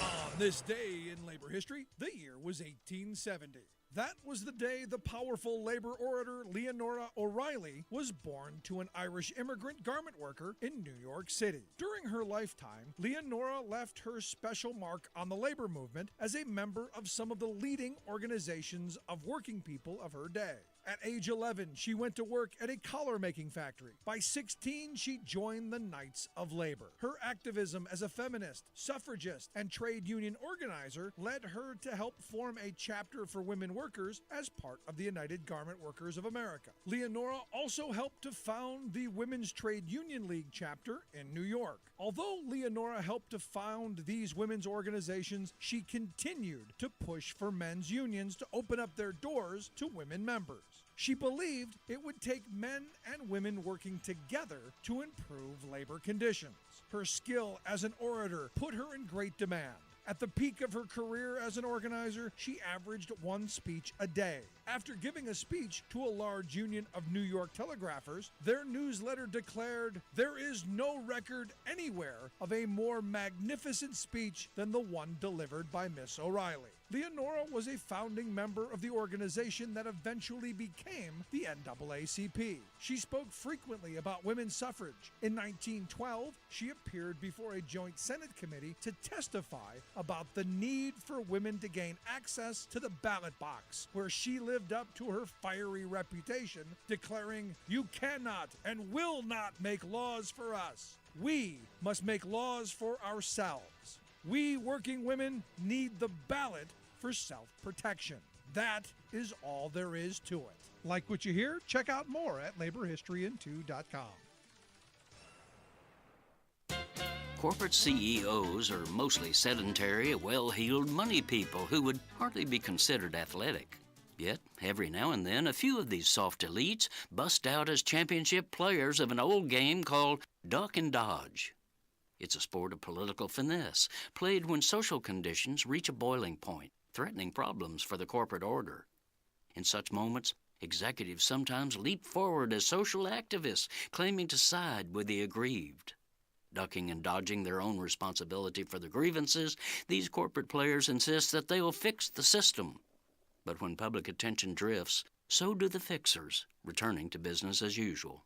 On this day in labor history, the year was 1870. That was the day the powerful labor orator Leonora O'Reilly was born to an Irish immigrant garment worker in New York City. During her lifetime, Leonora left her special mark on the labor movement as a member of some of the leading organizations of working people of her day. At age 11, she went to work at a collar-making factory. By 16, she joined the Knights of Labor. Her activism as a feminist, suffragist, and trade union organizer led her to help form a chapter for women workers as part of the United Garment Workers of America. Leonora also helped to found the Women's Trade Union League chapter in New York. Although Leonora helped to found these women's organizations, she continued to push for men's unions to open up their doors to women members. She believed it would take men and women working together to improve labor conditions. Her skill as an orator put her in great demand. At the peak of her career as an organizer, she averaged one speech a day. After giving a speech to a large union of New York telegraphers, their newsletter declared, "There is no record anywhere of a more magnificent speech than the one delivered by Miss O'Reilly." Leonora was a founding member of the organization that eventually became the NAACP. She spoke frequently about women's suffrage. In 1912, she appeared before a joint Senate committee to testify about the need for women to gain access to the ballot box, where she lived up to her fiery reputation, declaring, "You cannot and will not make laws for us. We must make laws for ourselves. We working women need the ballot for self-protection." That is all there is to it. Like what you hear? Check out more at laborhistoryin2.com. Corporate CEOs are mostly sedentary, well-heeled money people who would hardly be considered athletic. Yet, every now and then, a few of these soft elites bust out as championship players of an old game called duck and dodge. It's a sport of political finesse, played when social conditions reach a boiling point, threatening problems for the corporate order. In such moments, executives sometimes leap forward as social activists, claiming to side with the aggrieved. Ducking and dodging their own responsibility for the grievances, these corporate players insist that they will fix the system. But when public attention drifts, so do the fixers, returning to business as usual.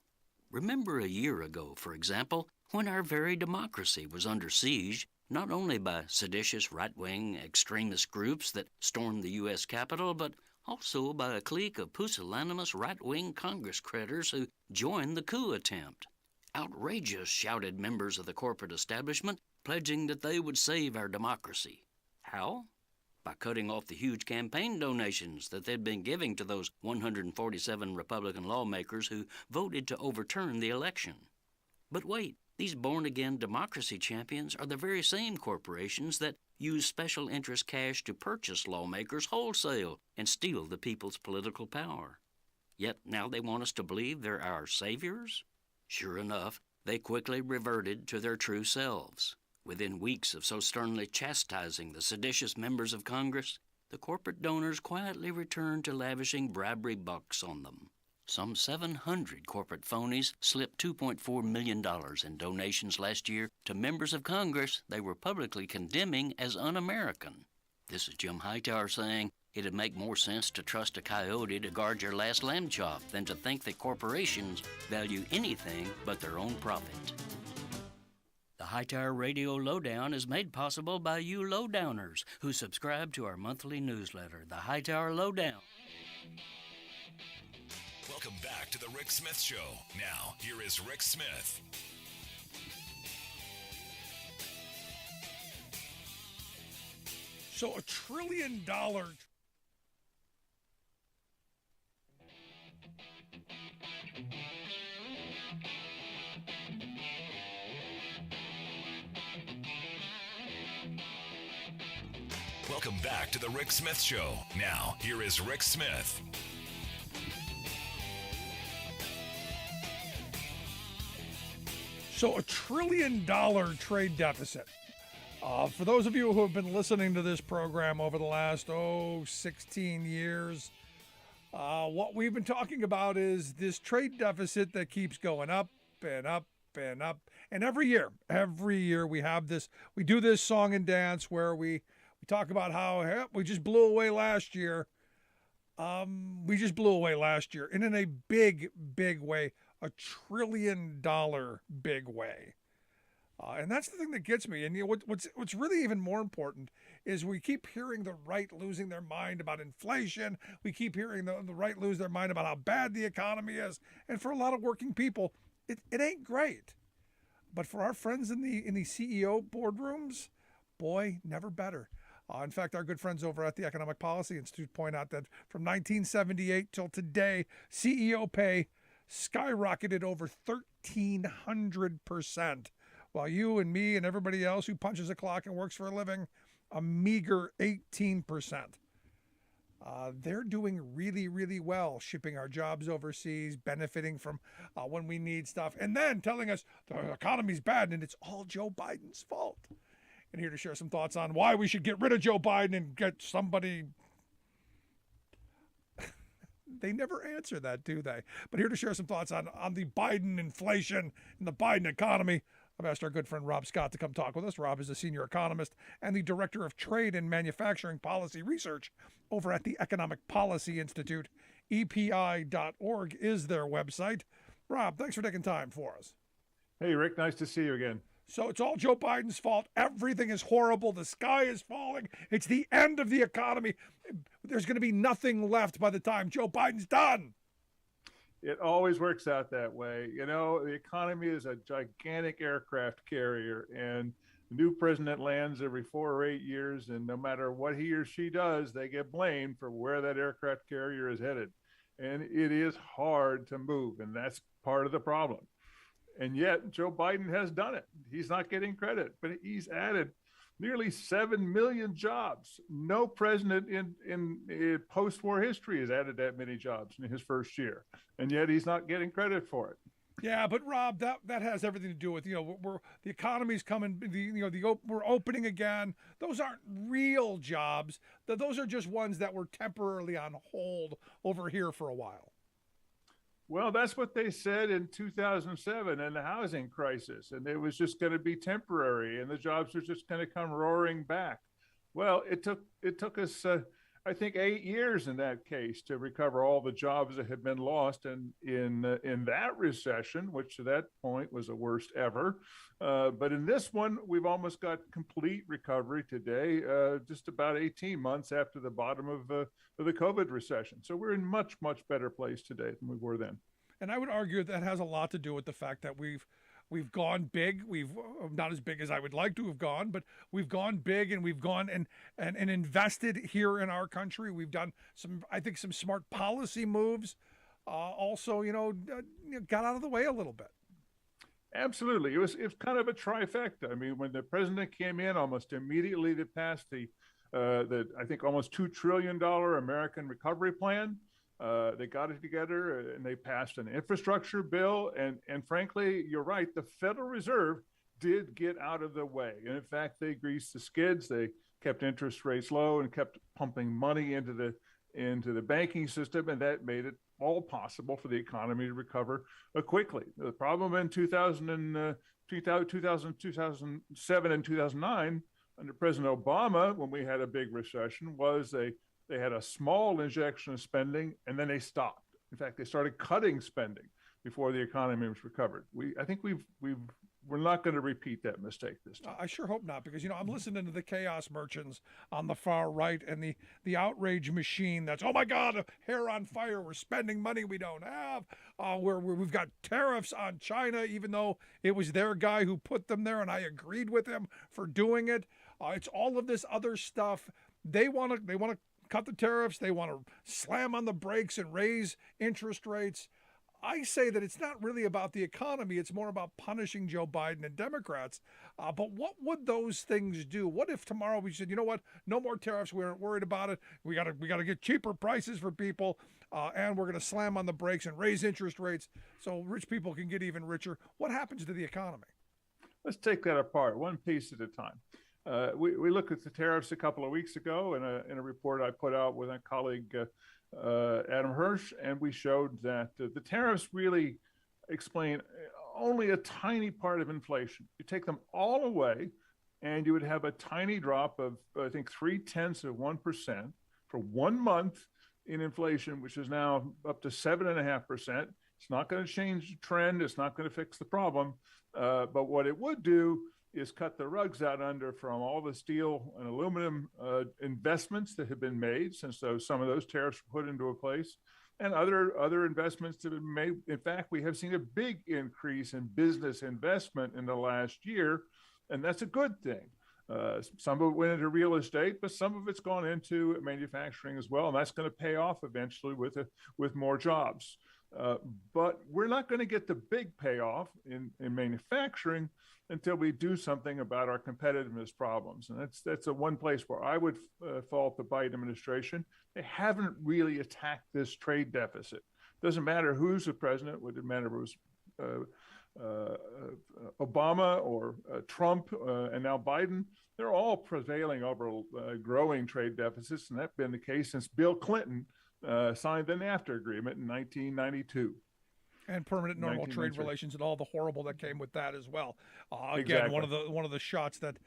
Remember a year ago, for example, when our very democracy was under siege, not only by seditious right-wing extremist groups that stormed the U.S. Capitol, but also by a clique of pusillanimous right-wing Congress critters who joined the coup attempt. "Outrageous," shouted members of the corporate establishment, pledging that they would save our democracy. How? By cutting off the huge campaign donations that they'd been giving to those 147 Republican lawmakers who voted to overturn the election. But wait, these born-again democracy champions are the very same corporations that use special interest cash to purchase lawmakers wholesale and steal the people's political power. Yet now they want us to believe they're our saviors? Sure enough, they quickly reverted to their true selves. Within weeks of so sternly chastising the seditious members of Congress, the corporate donors quietly returned to lavishing bribery bucks on them. Some 700 corporate phonies slipped $2.4 million in donations last year to members of Congress they were publicly condemning as un-American. This is Jim Hightower saying, it'd make more sense to trust a coyote to guard your last lamb chop than to think that corporations value anything but their own profit. The Hightower Radio Lowdown is made possible by you lowdowners who subscribe to our monthly newsletter, The Hightower Lowdown. Welcome back to the Rick Smith Show. Now, here is Rick Smith. So $1 trillion. Welcome back to the Rick Smith Show. Now, here is Rick Smith. So $1 trillion trade deficit. For those of you who have been listening to this program over the last, 16 years, what we've been talking about is this trade deficit that keeps going up and up and up. And every year we have this, we do this song and dance where we talk about how we just blew away last year. We just blew away last year, and in a big, big way, $1 trillion big way. And that's the thing that gets me. And what's really even more important is we keep hearing the right losing their mind about inflation. We keep hearing the right lose their mind about how bad the economy is. And for a lot of working people, it ain't great. But for our friends in the CEO boardrooms, boy, never better. In fact, our good friends over at the Economic Policy Institute point out that from 1978 till today, CEO pay skyrocketed over 1,300%, while you and me and everybody else who punches a clock and works for a living, a meager 18%. They're doing really, really well, shipping our jobs overseas, benefiting from when we need stuff, and then telling us the economy's bad and it's all Joe Biden's fault. And here to share some thoughts on why we should get rid of Joe Biden and get somebody. They never answer that, do they? But here to share some thoughts on the Biden inflation and the Biden economy, I've asked our good friend Rob Scott to come talk with us. Rob is a senior economist and the director of trade and manufacturing policy research over at the Economic Policy Institute. EPI.org is their website. Rob, thanks for taking time for us. Hey, Rick, nice to see you again. So it's all Joe Biden's fault. Everything is horrible. The sky is falling. It's the end of the economy. There's going to be nothing left by the time Joe Biden's done. It always works out that way. You know, the economy is a gigantic aircraft carrier, and the new president lands every 4 or 8 years, and no matter what he or she does, they get blamed for where that aircraft carrier is headed. And it is hard to move, and that's part of the problem. And yet Joe Biden has done it. He's not getting credit, but he's added nearly 7 million jobs. No president in post-war history has added that many jobs in his first year, and yet he's not getting credit for it. Yeah, but Rob, that has everything to do with the economy's coming. We're opening again. Those aren't real jobs. Those are just ones that were temporarily on hold over here for a while. Well, that's what they said in 2007 in the housing crisis, and it was just going to be temporary, and the jobs are just going to come roaring back. Well, it took us, I think, 8 years in that case to recover all the jobs that had been lost in that recession, which at that point was the worst ever. But in this one, we've almost got complete recovery today, just about 18 months after the bottom of the COVID recession. So we're in much, much better place today than we were then. And I would argue that has a lot to do with the fact that we've gone big. We've not as big as I would like to have gone, but we've gone big, and we've gone and invested here in our country. We've done some smart policy moves. Also, got out of the way a little bit. Absolutely. It was kind of a trifecta. I mean, when the president came in, almost immediately they passed the I think almost $2 trillion American Recovery Plan. They got it together and they passed an infrastructure bill. And frankly, you're right, the Federal Reserve did get out of the way. And in fact, they greased the skids. They kept interest rates low and kept pumping money into the banking system. And that made it all possible for the economy to recover quickly. The problem in 2007 and 2009 under President Obama, when we had a big recession, was they had a small injection of spending and then they stopped. In fact, they started cutting spending before the economy was recovered. I think we're not going to repeat that mistake this time. I sure hope not, because I'm listening to the chaos merchants on the far right and the outrage machine that's, oh my God, hair on fire, we're spending money we don't have. We've got tariffs on China, even though it was their guy who put them there and I agreed with him for doing it. It's all of this other stuff. They want to cut the tariffs. They want to slam on the brakes and raise interest rates. I say that it's not really about the economy. It's more about punishing Joe Biden and Democrats. But what would those things do? What if tomorrow we said, you know what, no more tariffs. We aren't worried about it. We got to get cheaper prices for people, and we're going to slam on the brakes and raise interest rates so rich people can get even richer. What happens to the economy? Let's take that apart, one piece at a time. We looked at the tariffs a couple of weeks ago in a report I put out with my colleague Adam Hirsch, and we showed that the tariffs really explain only a tiny part of inflation. You take them all away, and you would have a tiny drop of, I think, 0.3% for 1 month in inflation, which is now up to 7.5%. It's not going to change the trend. It's not going to fix the problem. But what it would do is cut the rugs out under from all the steel and aluminum investments that have been made since some of those tariffs were put into place, and other investments that have been made. In fact, we have seen a big increase in business investment in the last year, and that's a good thing. Some of it went into real estate, but some of it's gone into manufacturing as well, and that's going to pay off eventually with more jobs. But we're not going to get the big payoff in manufacturing until we do something about our competitiveness problems. And that's the one place where I would fault the Biden administration. They haven't really attacked this trade deficit. Doesn't matter who's the president. It didn't matter if it was Obama or Trump and now Biden. They're all prevailing over growing trade deficits, and that's been the case since Bill Clinton signed the NAFTA agreement in 1992. And permanent normal trade relations and all the horrible that came with that as well. Again, Exactly. one of the shots that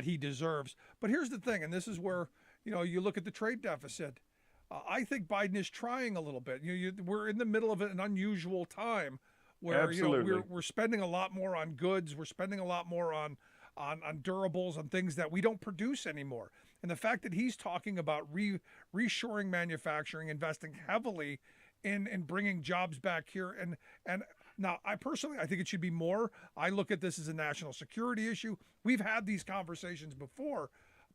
he deserves. But here's the thing, and this is where you look at the trade deficit. I think Biden is trying a little bit. We're in the middle of an unusual time where we're spending a lot more on goods. We're spending a lot more on durables, on things that we don't produce anymore. And the fact that he's talking about reshoring manufacturing, investing heavily in bringing jobs back here. And now, I think it should be more. I look at this as a national security issue. We've had these conversations before,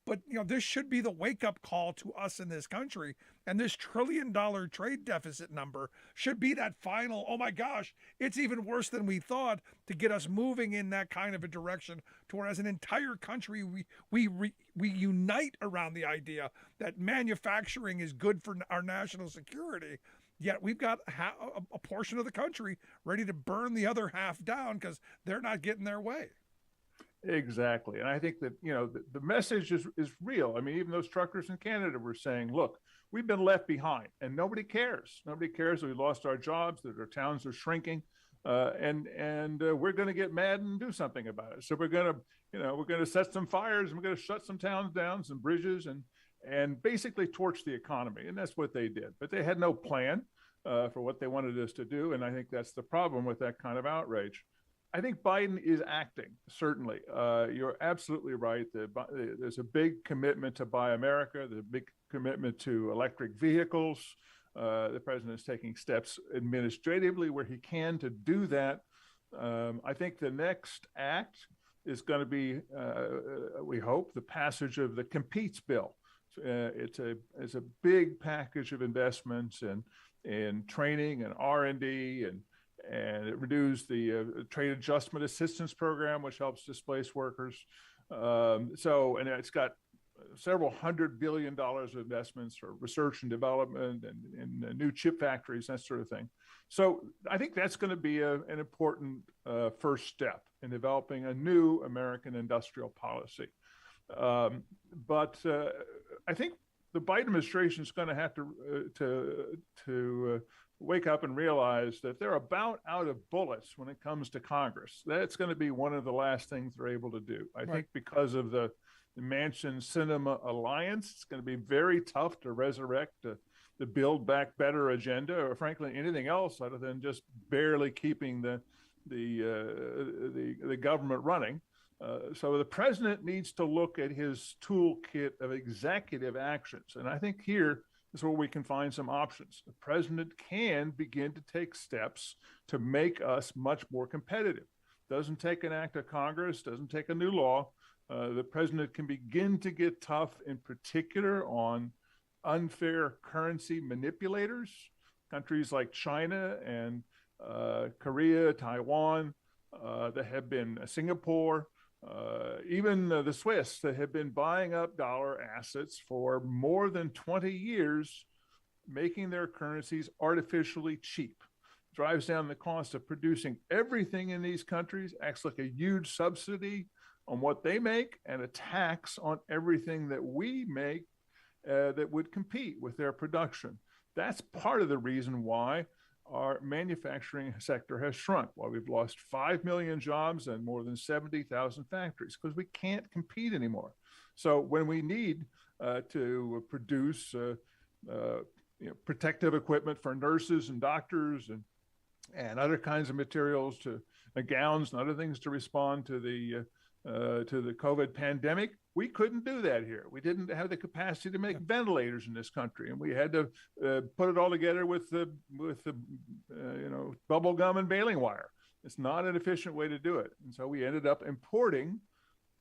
but this should be the wake-up call to us in this country. And this $1 trillion trade deficit number should be that final, oh my gosh, it's even worse than we thought, to get us moving in that kind of a direction to where as an entire country, we unite around the idea that manufacturing is good for our national security. Yet we've got a portion of the country ready to burn the other half down because they're not getting their way. Exactly. And I think that, the message is real. I mean, even those truckers in Canada were saying, look, we've been left behind, and nobody cares. Nobody cares that we lost our jobs, that our towns are shrinking, and we're going to get mad and do something about it. So we're going to set some fires, and we're going to shut some towns down, some bridges, and basically torch the economy. And that's what they did. But they had no plan for what they wanted us to do. And I think that's the problem with that kind of outrage. I think Biden is acting, certainly. You're absolutely right. There's a big commitment to Buy America. There's a big commitment to electric vehicles. The president is taking steps administratively where he can to do that. I think the next act is going to be, we hope, the passage of the Competes bill. It's a big package of investments in training and R&D, and it renews the Trade Adjustment Assistance Program, which helps displaced workers. And it's got several $100 billion of investments for research and development and new chip factories, that sort of thing. So I think that's going to be an important first step in developing a new American industrial policy. But I think the Biden administration is going to have to wake up and realize that they're about out of bullets when it comes to Congress. That's going to be one of the last things they're able to do. I think because of the Manchin-Sinema alliance, it's going to be very tough to resurrect the Build Back Better agenda, or frankly anything else other than just barely keeping the government running. So the president needs to look at his toolkit of executive actions. And I think here is where we can find some options. The president can begin to take steps to make us much more competitive. Doesn't take an act of Congress, doesn't take a new law. The president can begin to get tough, in particular on unfair currency manipulators, countries like China and Korea, Taiwan, that have been Singapore, even the Swiss that have been buying up dollar assets for more than 20 years, making their currencies artificially cheap. Drives down the cost of producing everything in these countries, acts like a huge subsidy on what they make, and a tax on everything that we make that would compete with their production. That's part of the reason why our manufacturing sector has shrunk, while we've lost 5 million jobs and more than 70,000 factories, because we can't compete anymore. So when we need to produce protective equipment for nurses and doctors and other kinds of materials, to gowns and other things to respond to the COVID pandemic, we couldn't do that here. We didn't have the capacity to make ventilators in this country, and we had to put it all together with the bubble gum and baling wire. It's not an efficient way to do it, and so we ended up importing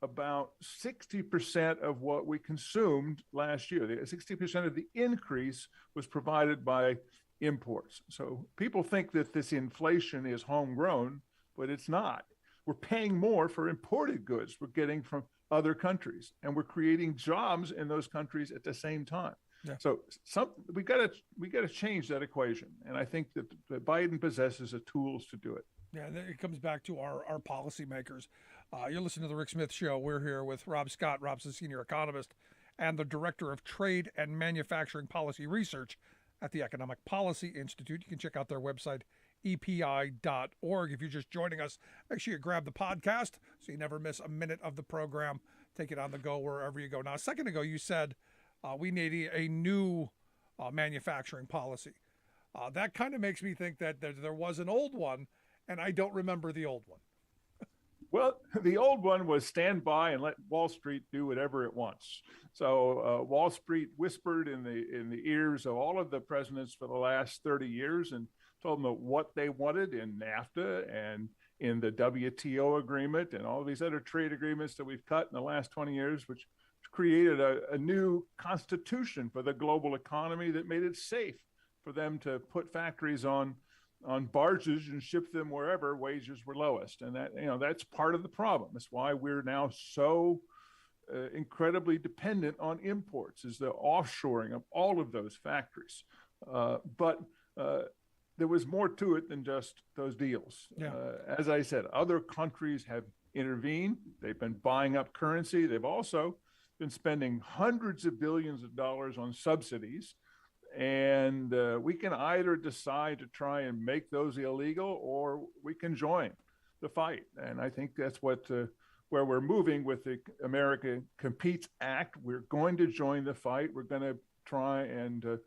about 60% of what we consumed last year. 60% of the increase was provided by imports. So people think that this inflation is homegrown, but it's not. We're paying more for imported goods we're getting from other countries, and we're creating jobs in those countries at the same time. Yeah. So we got to change that equation, and I think that Biden possesses the tools to do it. Yeah, it comes back to our policymakers. You're listening to the Rick Smith Show. We're here with Rob Scott. Rob's a senior economist and the director of Trade and Manufacturing Policy Research at the Economic Policy Institute. You can check out their website, epi.org. If you're just joining us, make sure you grab the podcast so you never miss a minute of the program. Take it on the go wherever you go. Now, a second ago, you said we need a new manufacturing policy. That kind of makes me think that there was an old one, and I don't remember the old one. Well, the old one was stand by and let Wall Street do whatever it wants. So Wall Street whispered in the ears of all of the presidents for the last 30 years and told them what they wanted in NAFTA and in the WTO agreement and all these other trade agreements that we've cut in the last 20 years, which created a new constitution for the global economy that made it safe for them to put factories on barges and ship them wherever wages were lowest. And that's part of the problem. That's why we're now so incredibly dependent on imports, is the offshoring of all of those factories. But there was more to it than just those deals. Yeah. As I said, other countries have intervened. They've been buying up currency. They've also been spending hundreds of billions of dollars on subsidies. And we can either decide to try and make those illegal, or we can join the fight. And I think that's where we're moving with the America Competes Act. We're going to join the fight. We're going to try and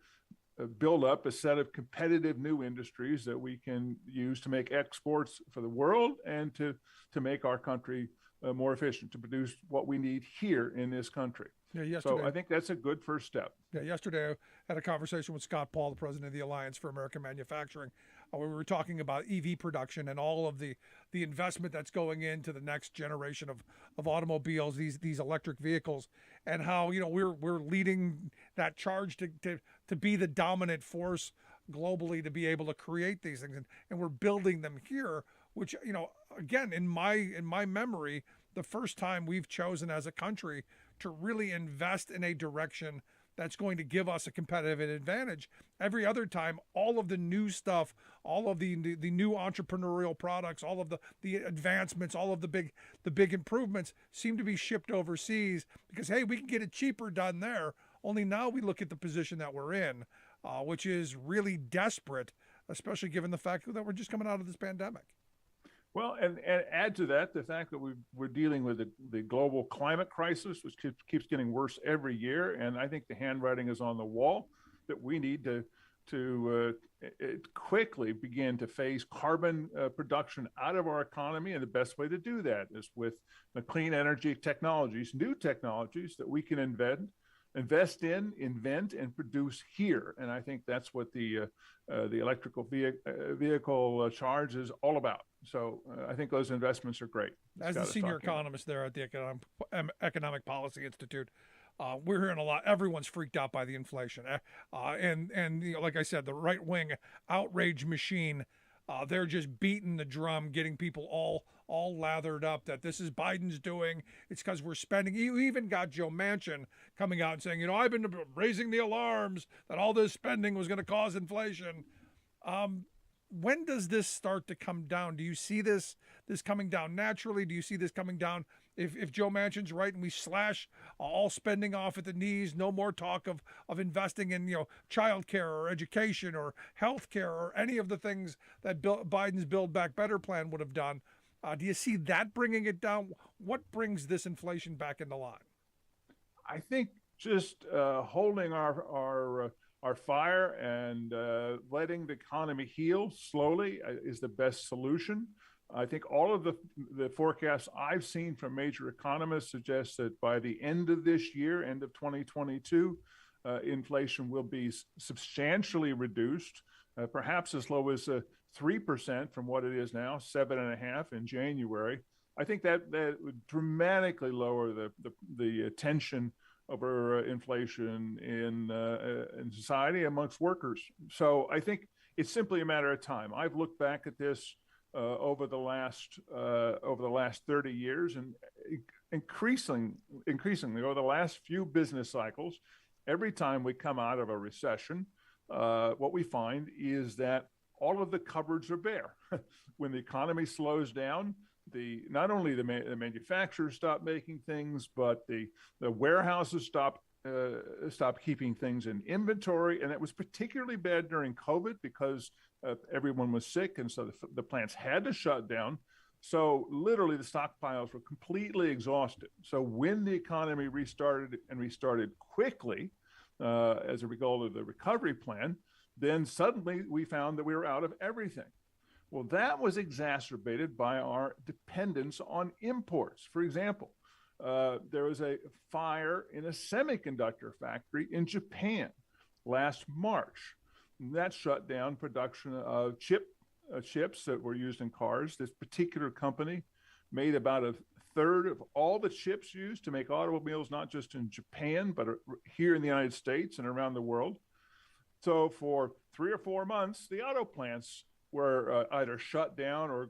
build up a set of competitive new industries that we can use to make exports for the world and to make our country more efficient, to produce what we need here in this country. Yeah, so I think that's a good first step. Yeah, yesterday I had a conversation with Scott Paul, the president of the Alliance for American Manufacturing. We were talking about EV production and all of the investment that's going into the next generation of automobiles, these electric vehicles, and how we're leading that charge to be the dominant force globally to be able to create these things, and we're building them here. Which again, in my memory, the first time we've chosen as a country to really invest in a direction that's going to give us a competitive advantage. Every other time, all of the new stuff, all of the new entrepreneurial products, all of the advancements, all of the big improvements seem to be shipped overseas because, hey, we can get it cheaper done there. Only now we look at the position that we're in, which is really desperate, especially given the fact that we're just coming out of this pandemic. Well, and add to that the fact that we're dealing with the global climate crisis, which keeps getting worse every year. And I think the handwriting is on the wall that we need to quickly begin to phase carbon production out of our economy. And the best way to do that is with the clean energy technologies, new technologies that we can invest in, invent, and produce here. And I think that's what the electrical vehicle charge is all about. So I think those investments are great. As the senior economist there at the Economic Policy Institute, we're hearing a lot. Everyone's freaked out by the inflation. And like I said, the right-wing outrage machine, they're just beating the drum, getting people all lathered up that this is Biden's doing. It's because we're spending. You even got Joe Manchin coming out and saying, I've been raising the alarms that all this spending was going to cause inflation. When does this start to come down? Do you see this coming down naturally? Do you see this coming down if Joe Manchin's right and we slash all spending off at the knees, no more talk of investing in, child care or education or health care or any of the things that Biden's Build Back Better plan would have done. Do you see that bringing it down? What brings this inflation back into line? I think just holding our fire and letting the economy heal slowly is the best solution. I think all of the forecasts I've seen from major economists suggest that by the end of this year, end of 2022, inflation will be substantially reduced, perhaps as low as 3% from what it is now, 7.5% in January. I think that would dramatically lower the tension over inflation in society amongst workers. So I think it's simply a matter of time. I've looked back at this over the last 30 years, and increasingly over the last few business cycles, every time we come out of a recession, what we find is that all of the cupboards are bare. When the economy slows down, not only the manufacturers stop making things, but the warehouses stop keeping things in inventory. And it was particularly bad during COVID because everyone was sick, and so the plants had to shut down. So literally the stockpiles were completely exhausted. So when the economy restarted quickly as a result of the recovery plan, then suddenly we found that we were out of everything. Well, that was exacerbated by our dependence on imports. For example, there was a fire in a semiconductor factory in Japan last March. That shut down production of chips that were used in cars. This particular company made about a third of all the chips used to make automobiles, not just in Japan, but here in the United States and around the world. So for 3 or 4 months, the auto plants were either shut down or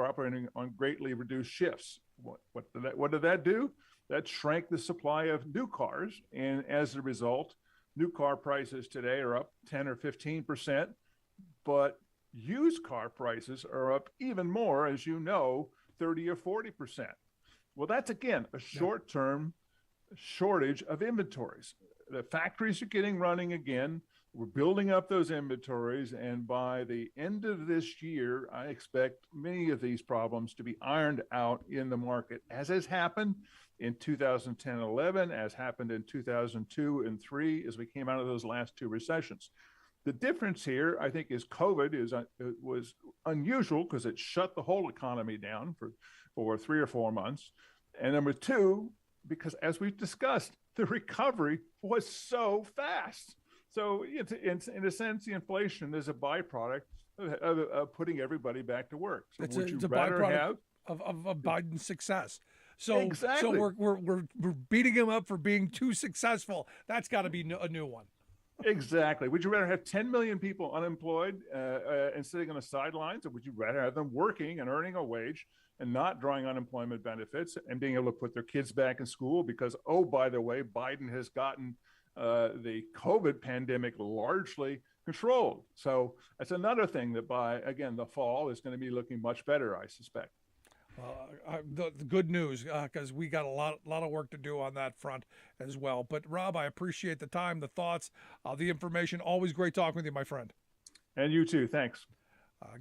operating on greatly reduced shifts. What did that do? That shrank the supply of new cars, and as a result, new car prices today are up 10 or 15%, but used car prices are up even more, as you know, 30 or 40%. Well, that's again a short-term shortage of inventories. The factories are getting running again. We're building up those inventories, and by the end of this year, I expect many of these problems to be ironed out in the market, as has happened in 2010-11, as happened in 2002 and 3, as we came out of those last 2 recessions. The difference here, I think, is COVID was unusual because it shut the whole economy down for 3 or 4 months. And number 2, because as we've discussed, the recovery was so fast. So in a sense, the inflation is a byproduct of putting everybody back to work. So it's a byproduct of Biden's success. So exactly. So we're beating him up for being too successful. That's got to be a new one. Exactly. Would you rather have 10 million people unemployed and sitting on the sidelines, or would you rather have them working and earning a wage and not drawing unemployment benefits and being able to put their kids back in school? Because, oh, by the way, Biden has gotten the COVID pandemic largely controlled. So that's another thing that by, again, the fall is going to be looking much better, I suspect. The good news, because we got a lot of work to do on that front as well. But Rob, I appreciate the time, the thoughts, the information. Always great talking with you, my friend. And you too. Thanks.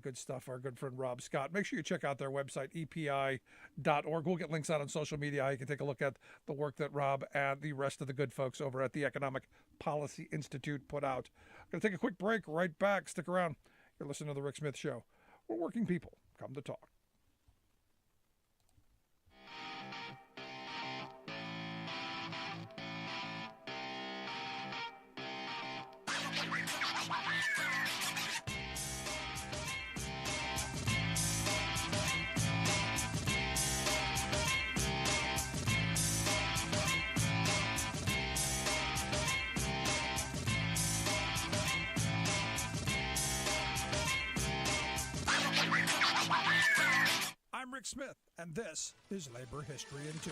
Good stuff. Our good friend Rob Scott. Make sure you check out their website, epi.org. We'll get links out on social media. You can take a look at the work that Rob and the rest of the good folks over at the Economic Policy Institute put out. Going to take a quick break. Right back. Stick around. You're listening to The Rick Smith Show, where working people come to talk. I'm Rick Smith, and this is Labor History in 2.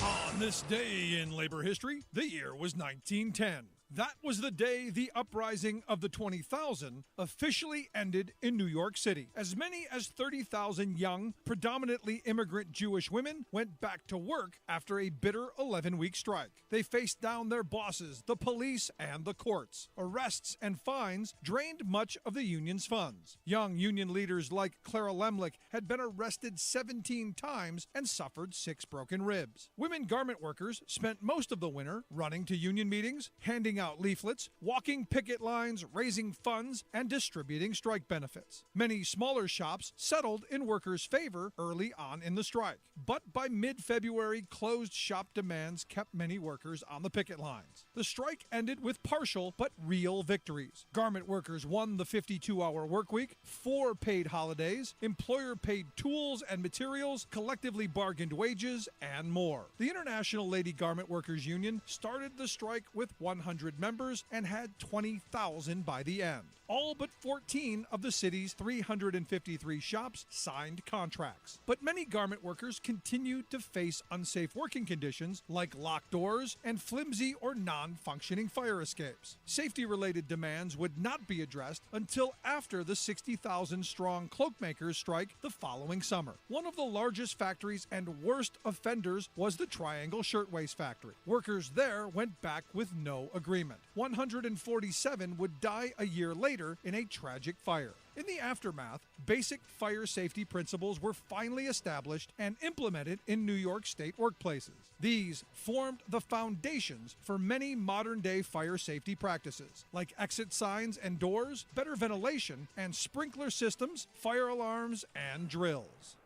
On this day in labor history, the year was 1910. That was the day the uprising of the 20,000 officially ended in New York City. As many as 30,000 young, predominantly immigrant Jewish women went back to work after a bitter 11-week strike. They faced down their bosses, the police, and the courts. Arrests and fines drained much of the union's funds. Young union leaders like Clara Lemlich had been arrested 17 times and suffered 6 broken ribs. Women garment workers spent most of the winter running to union meetings, handing out leaflets, walking picket lines, raising funds, and distributing strike benefits. Many smaller shops settled in workers' favor early on in the strike. But by mid-February, closed shop demands kept many workers on the picket lines. The strike ended with partial but real victories. Garment workers won the 52-hour work week, 4 paid holidays, employer-paid tools and materials, collectively bargained wages, and more. The International Lady Garment Workers Union started the strike with 100 members and had 20,000 by the end. All but 14 of the city's 353 shops signed contracts. But many garment workers continued to face unsafe working conditions like locked doors and flimsy or non-functioning fire escapes. Safety-related demands would not be addressed until after the 60,000-strong cloakmakers strike the following summer. One of the largest factories and worst offenders was the Triangle Shirtwaist Factory. Workers there went back with no agreement. 147 would die a year later in a tragic fire. In the aftermath, basic fire safety principles were finally established and implemented in New York State workplaces. These formed the foundations for many modern-day fire safety practices, like exit signs and doors, better ventilation, and sprinkler systems, fire alarms, and drills.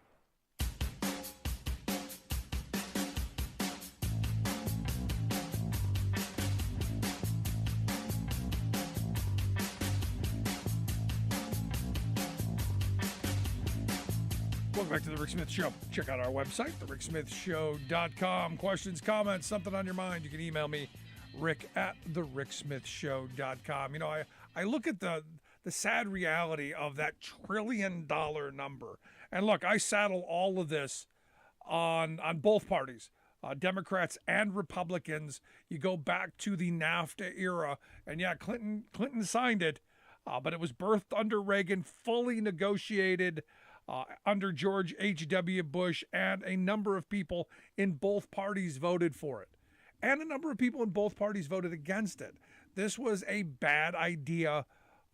Welcome back to the Rick Smith Show. Check out our website, thericksmithshow.com. Questions, comments, something on your mind, you can email me, rick@thericksmithshow.com. You know, I look at the sad reality of that $1 trillion number. And look, I saddle all of this on both parties, Democrats and Republicans. You go back to the NAFTA era, and yeah, Clinton signed it, but it was birthed under Reagan, fully negotiated under George H.W. Bush, and a number of people in both parties voted for it. And a number of people in both parties voted against it. This was a bad idea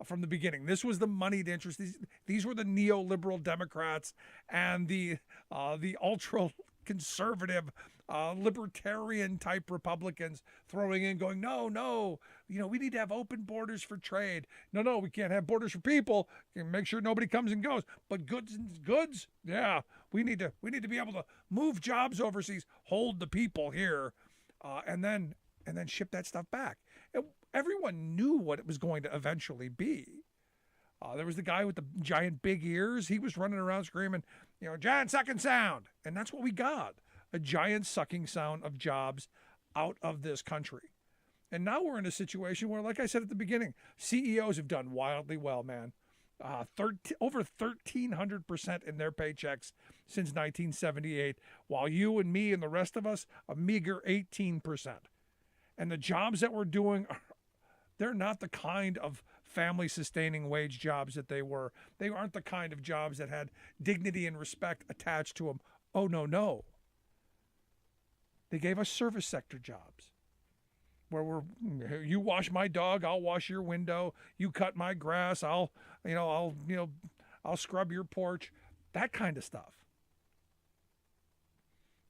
from the beginning. This was the moneyed interest. These were the neoliberal Democrats and the ultra-conservative libertarian-type Republicans throwing in, going, no, we need to have open borders for trade. No, we can't have borders for people. Make sure nobody comes and goes. But goods, yeah, we need to be able to move jobs overseas, hold the people here, and then ship that stuff back. And everyone knew what it was going to eventually be. There was the guy with the giant big ears. He was running around screaming, giant sucking sound. And that's what we got. A giant sucking sound of jobs out of this country. And now we're in a situation where, like I said at the beginning, CEOs have done wildly well, man. Over 1,300% in their paychecks since 1978, while you and me and the rest of us, a meager 18%. And the jobs that we're doing, they're not the kind of family-sustaining wage jobs that they were. They aren't the kind of jobs that had dignity and respect attached to them. Oh, no. They gave us service sector jobs where you wash my dog, I'll wash your window. You cut my grass, I'll scrub your porch. That kind of stuff.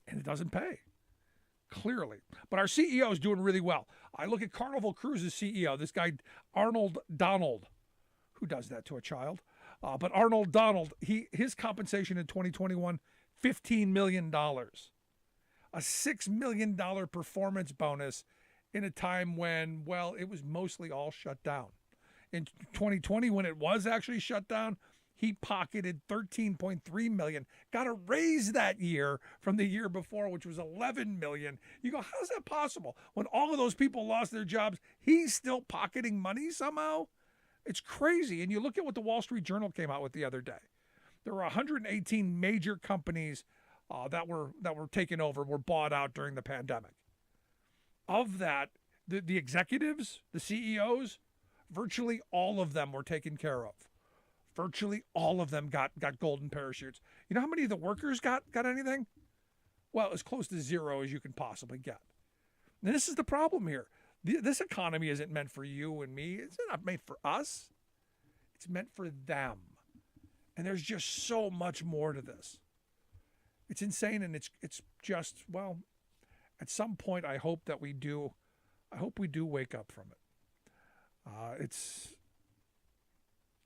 And it doesn't pay, clearly. But our CEO is doing really well. I look at Carnival Cruise's CEO, this guy Arnold Donald. Who does that to a child? But Arnold Donald, his compensation in 2021, $15 million. A $6 million performance bonus in a time when, well, it was mostly all shut down. In 2020, when it was actually shut down, he pocketed $13.3 million. Got a raise that year from the year before, which was $11 million. You go, how's that possible? When all of those people lost their jobs, he's still pocketing money somehow? It's crazy. And you look at what the Wall Street Journal came out with the other day. There were 118 major companies that were taken over, were bought out during the pandemic. Of that, the executives, the CEOs, virtually all of them were taken care of. Virtually all of them got golden parachutes. You know how many of the workers got anything? Well, as close to zero as you can possibly get. And this is the problem here. This economy isn't meant for you and me. It's not made for us. It's meant for them. And there's just so much more to this. It's insane, and it's just, well, at some point I hope we do wake up from it.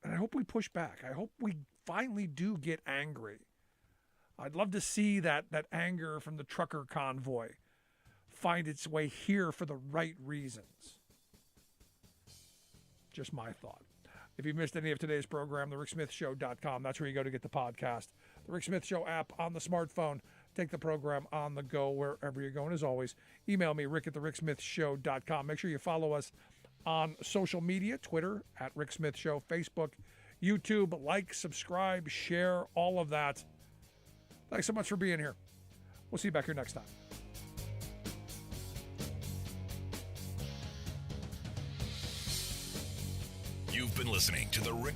And I hope we push back. I hope we finally do get angry. I'd love to see that anger from the trucker convoy find its way here for the right reasons. Just my thought. If you missed any of today's program, thericksmithshow.com. That's where you go to get the podcast. The Rick Smith Show app on the smartphone. Take the program on the go wherever you're going. As always, email me, rick@thericksmithshow.com. Make sure you follow us on social media, Twitter @RickSmithShow, Facebook, YouTube. Like, subscribe, share, all of that. Thanks so much for being here. We'll see you back here next time. You've been listening to the Rick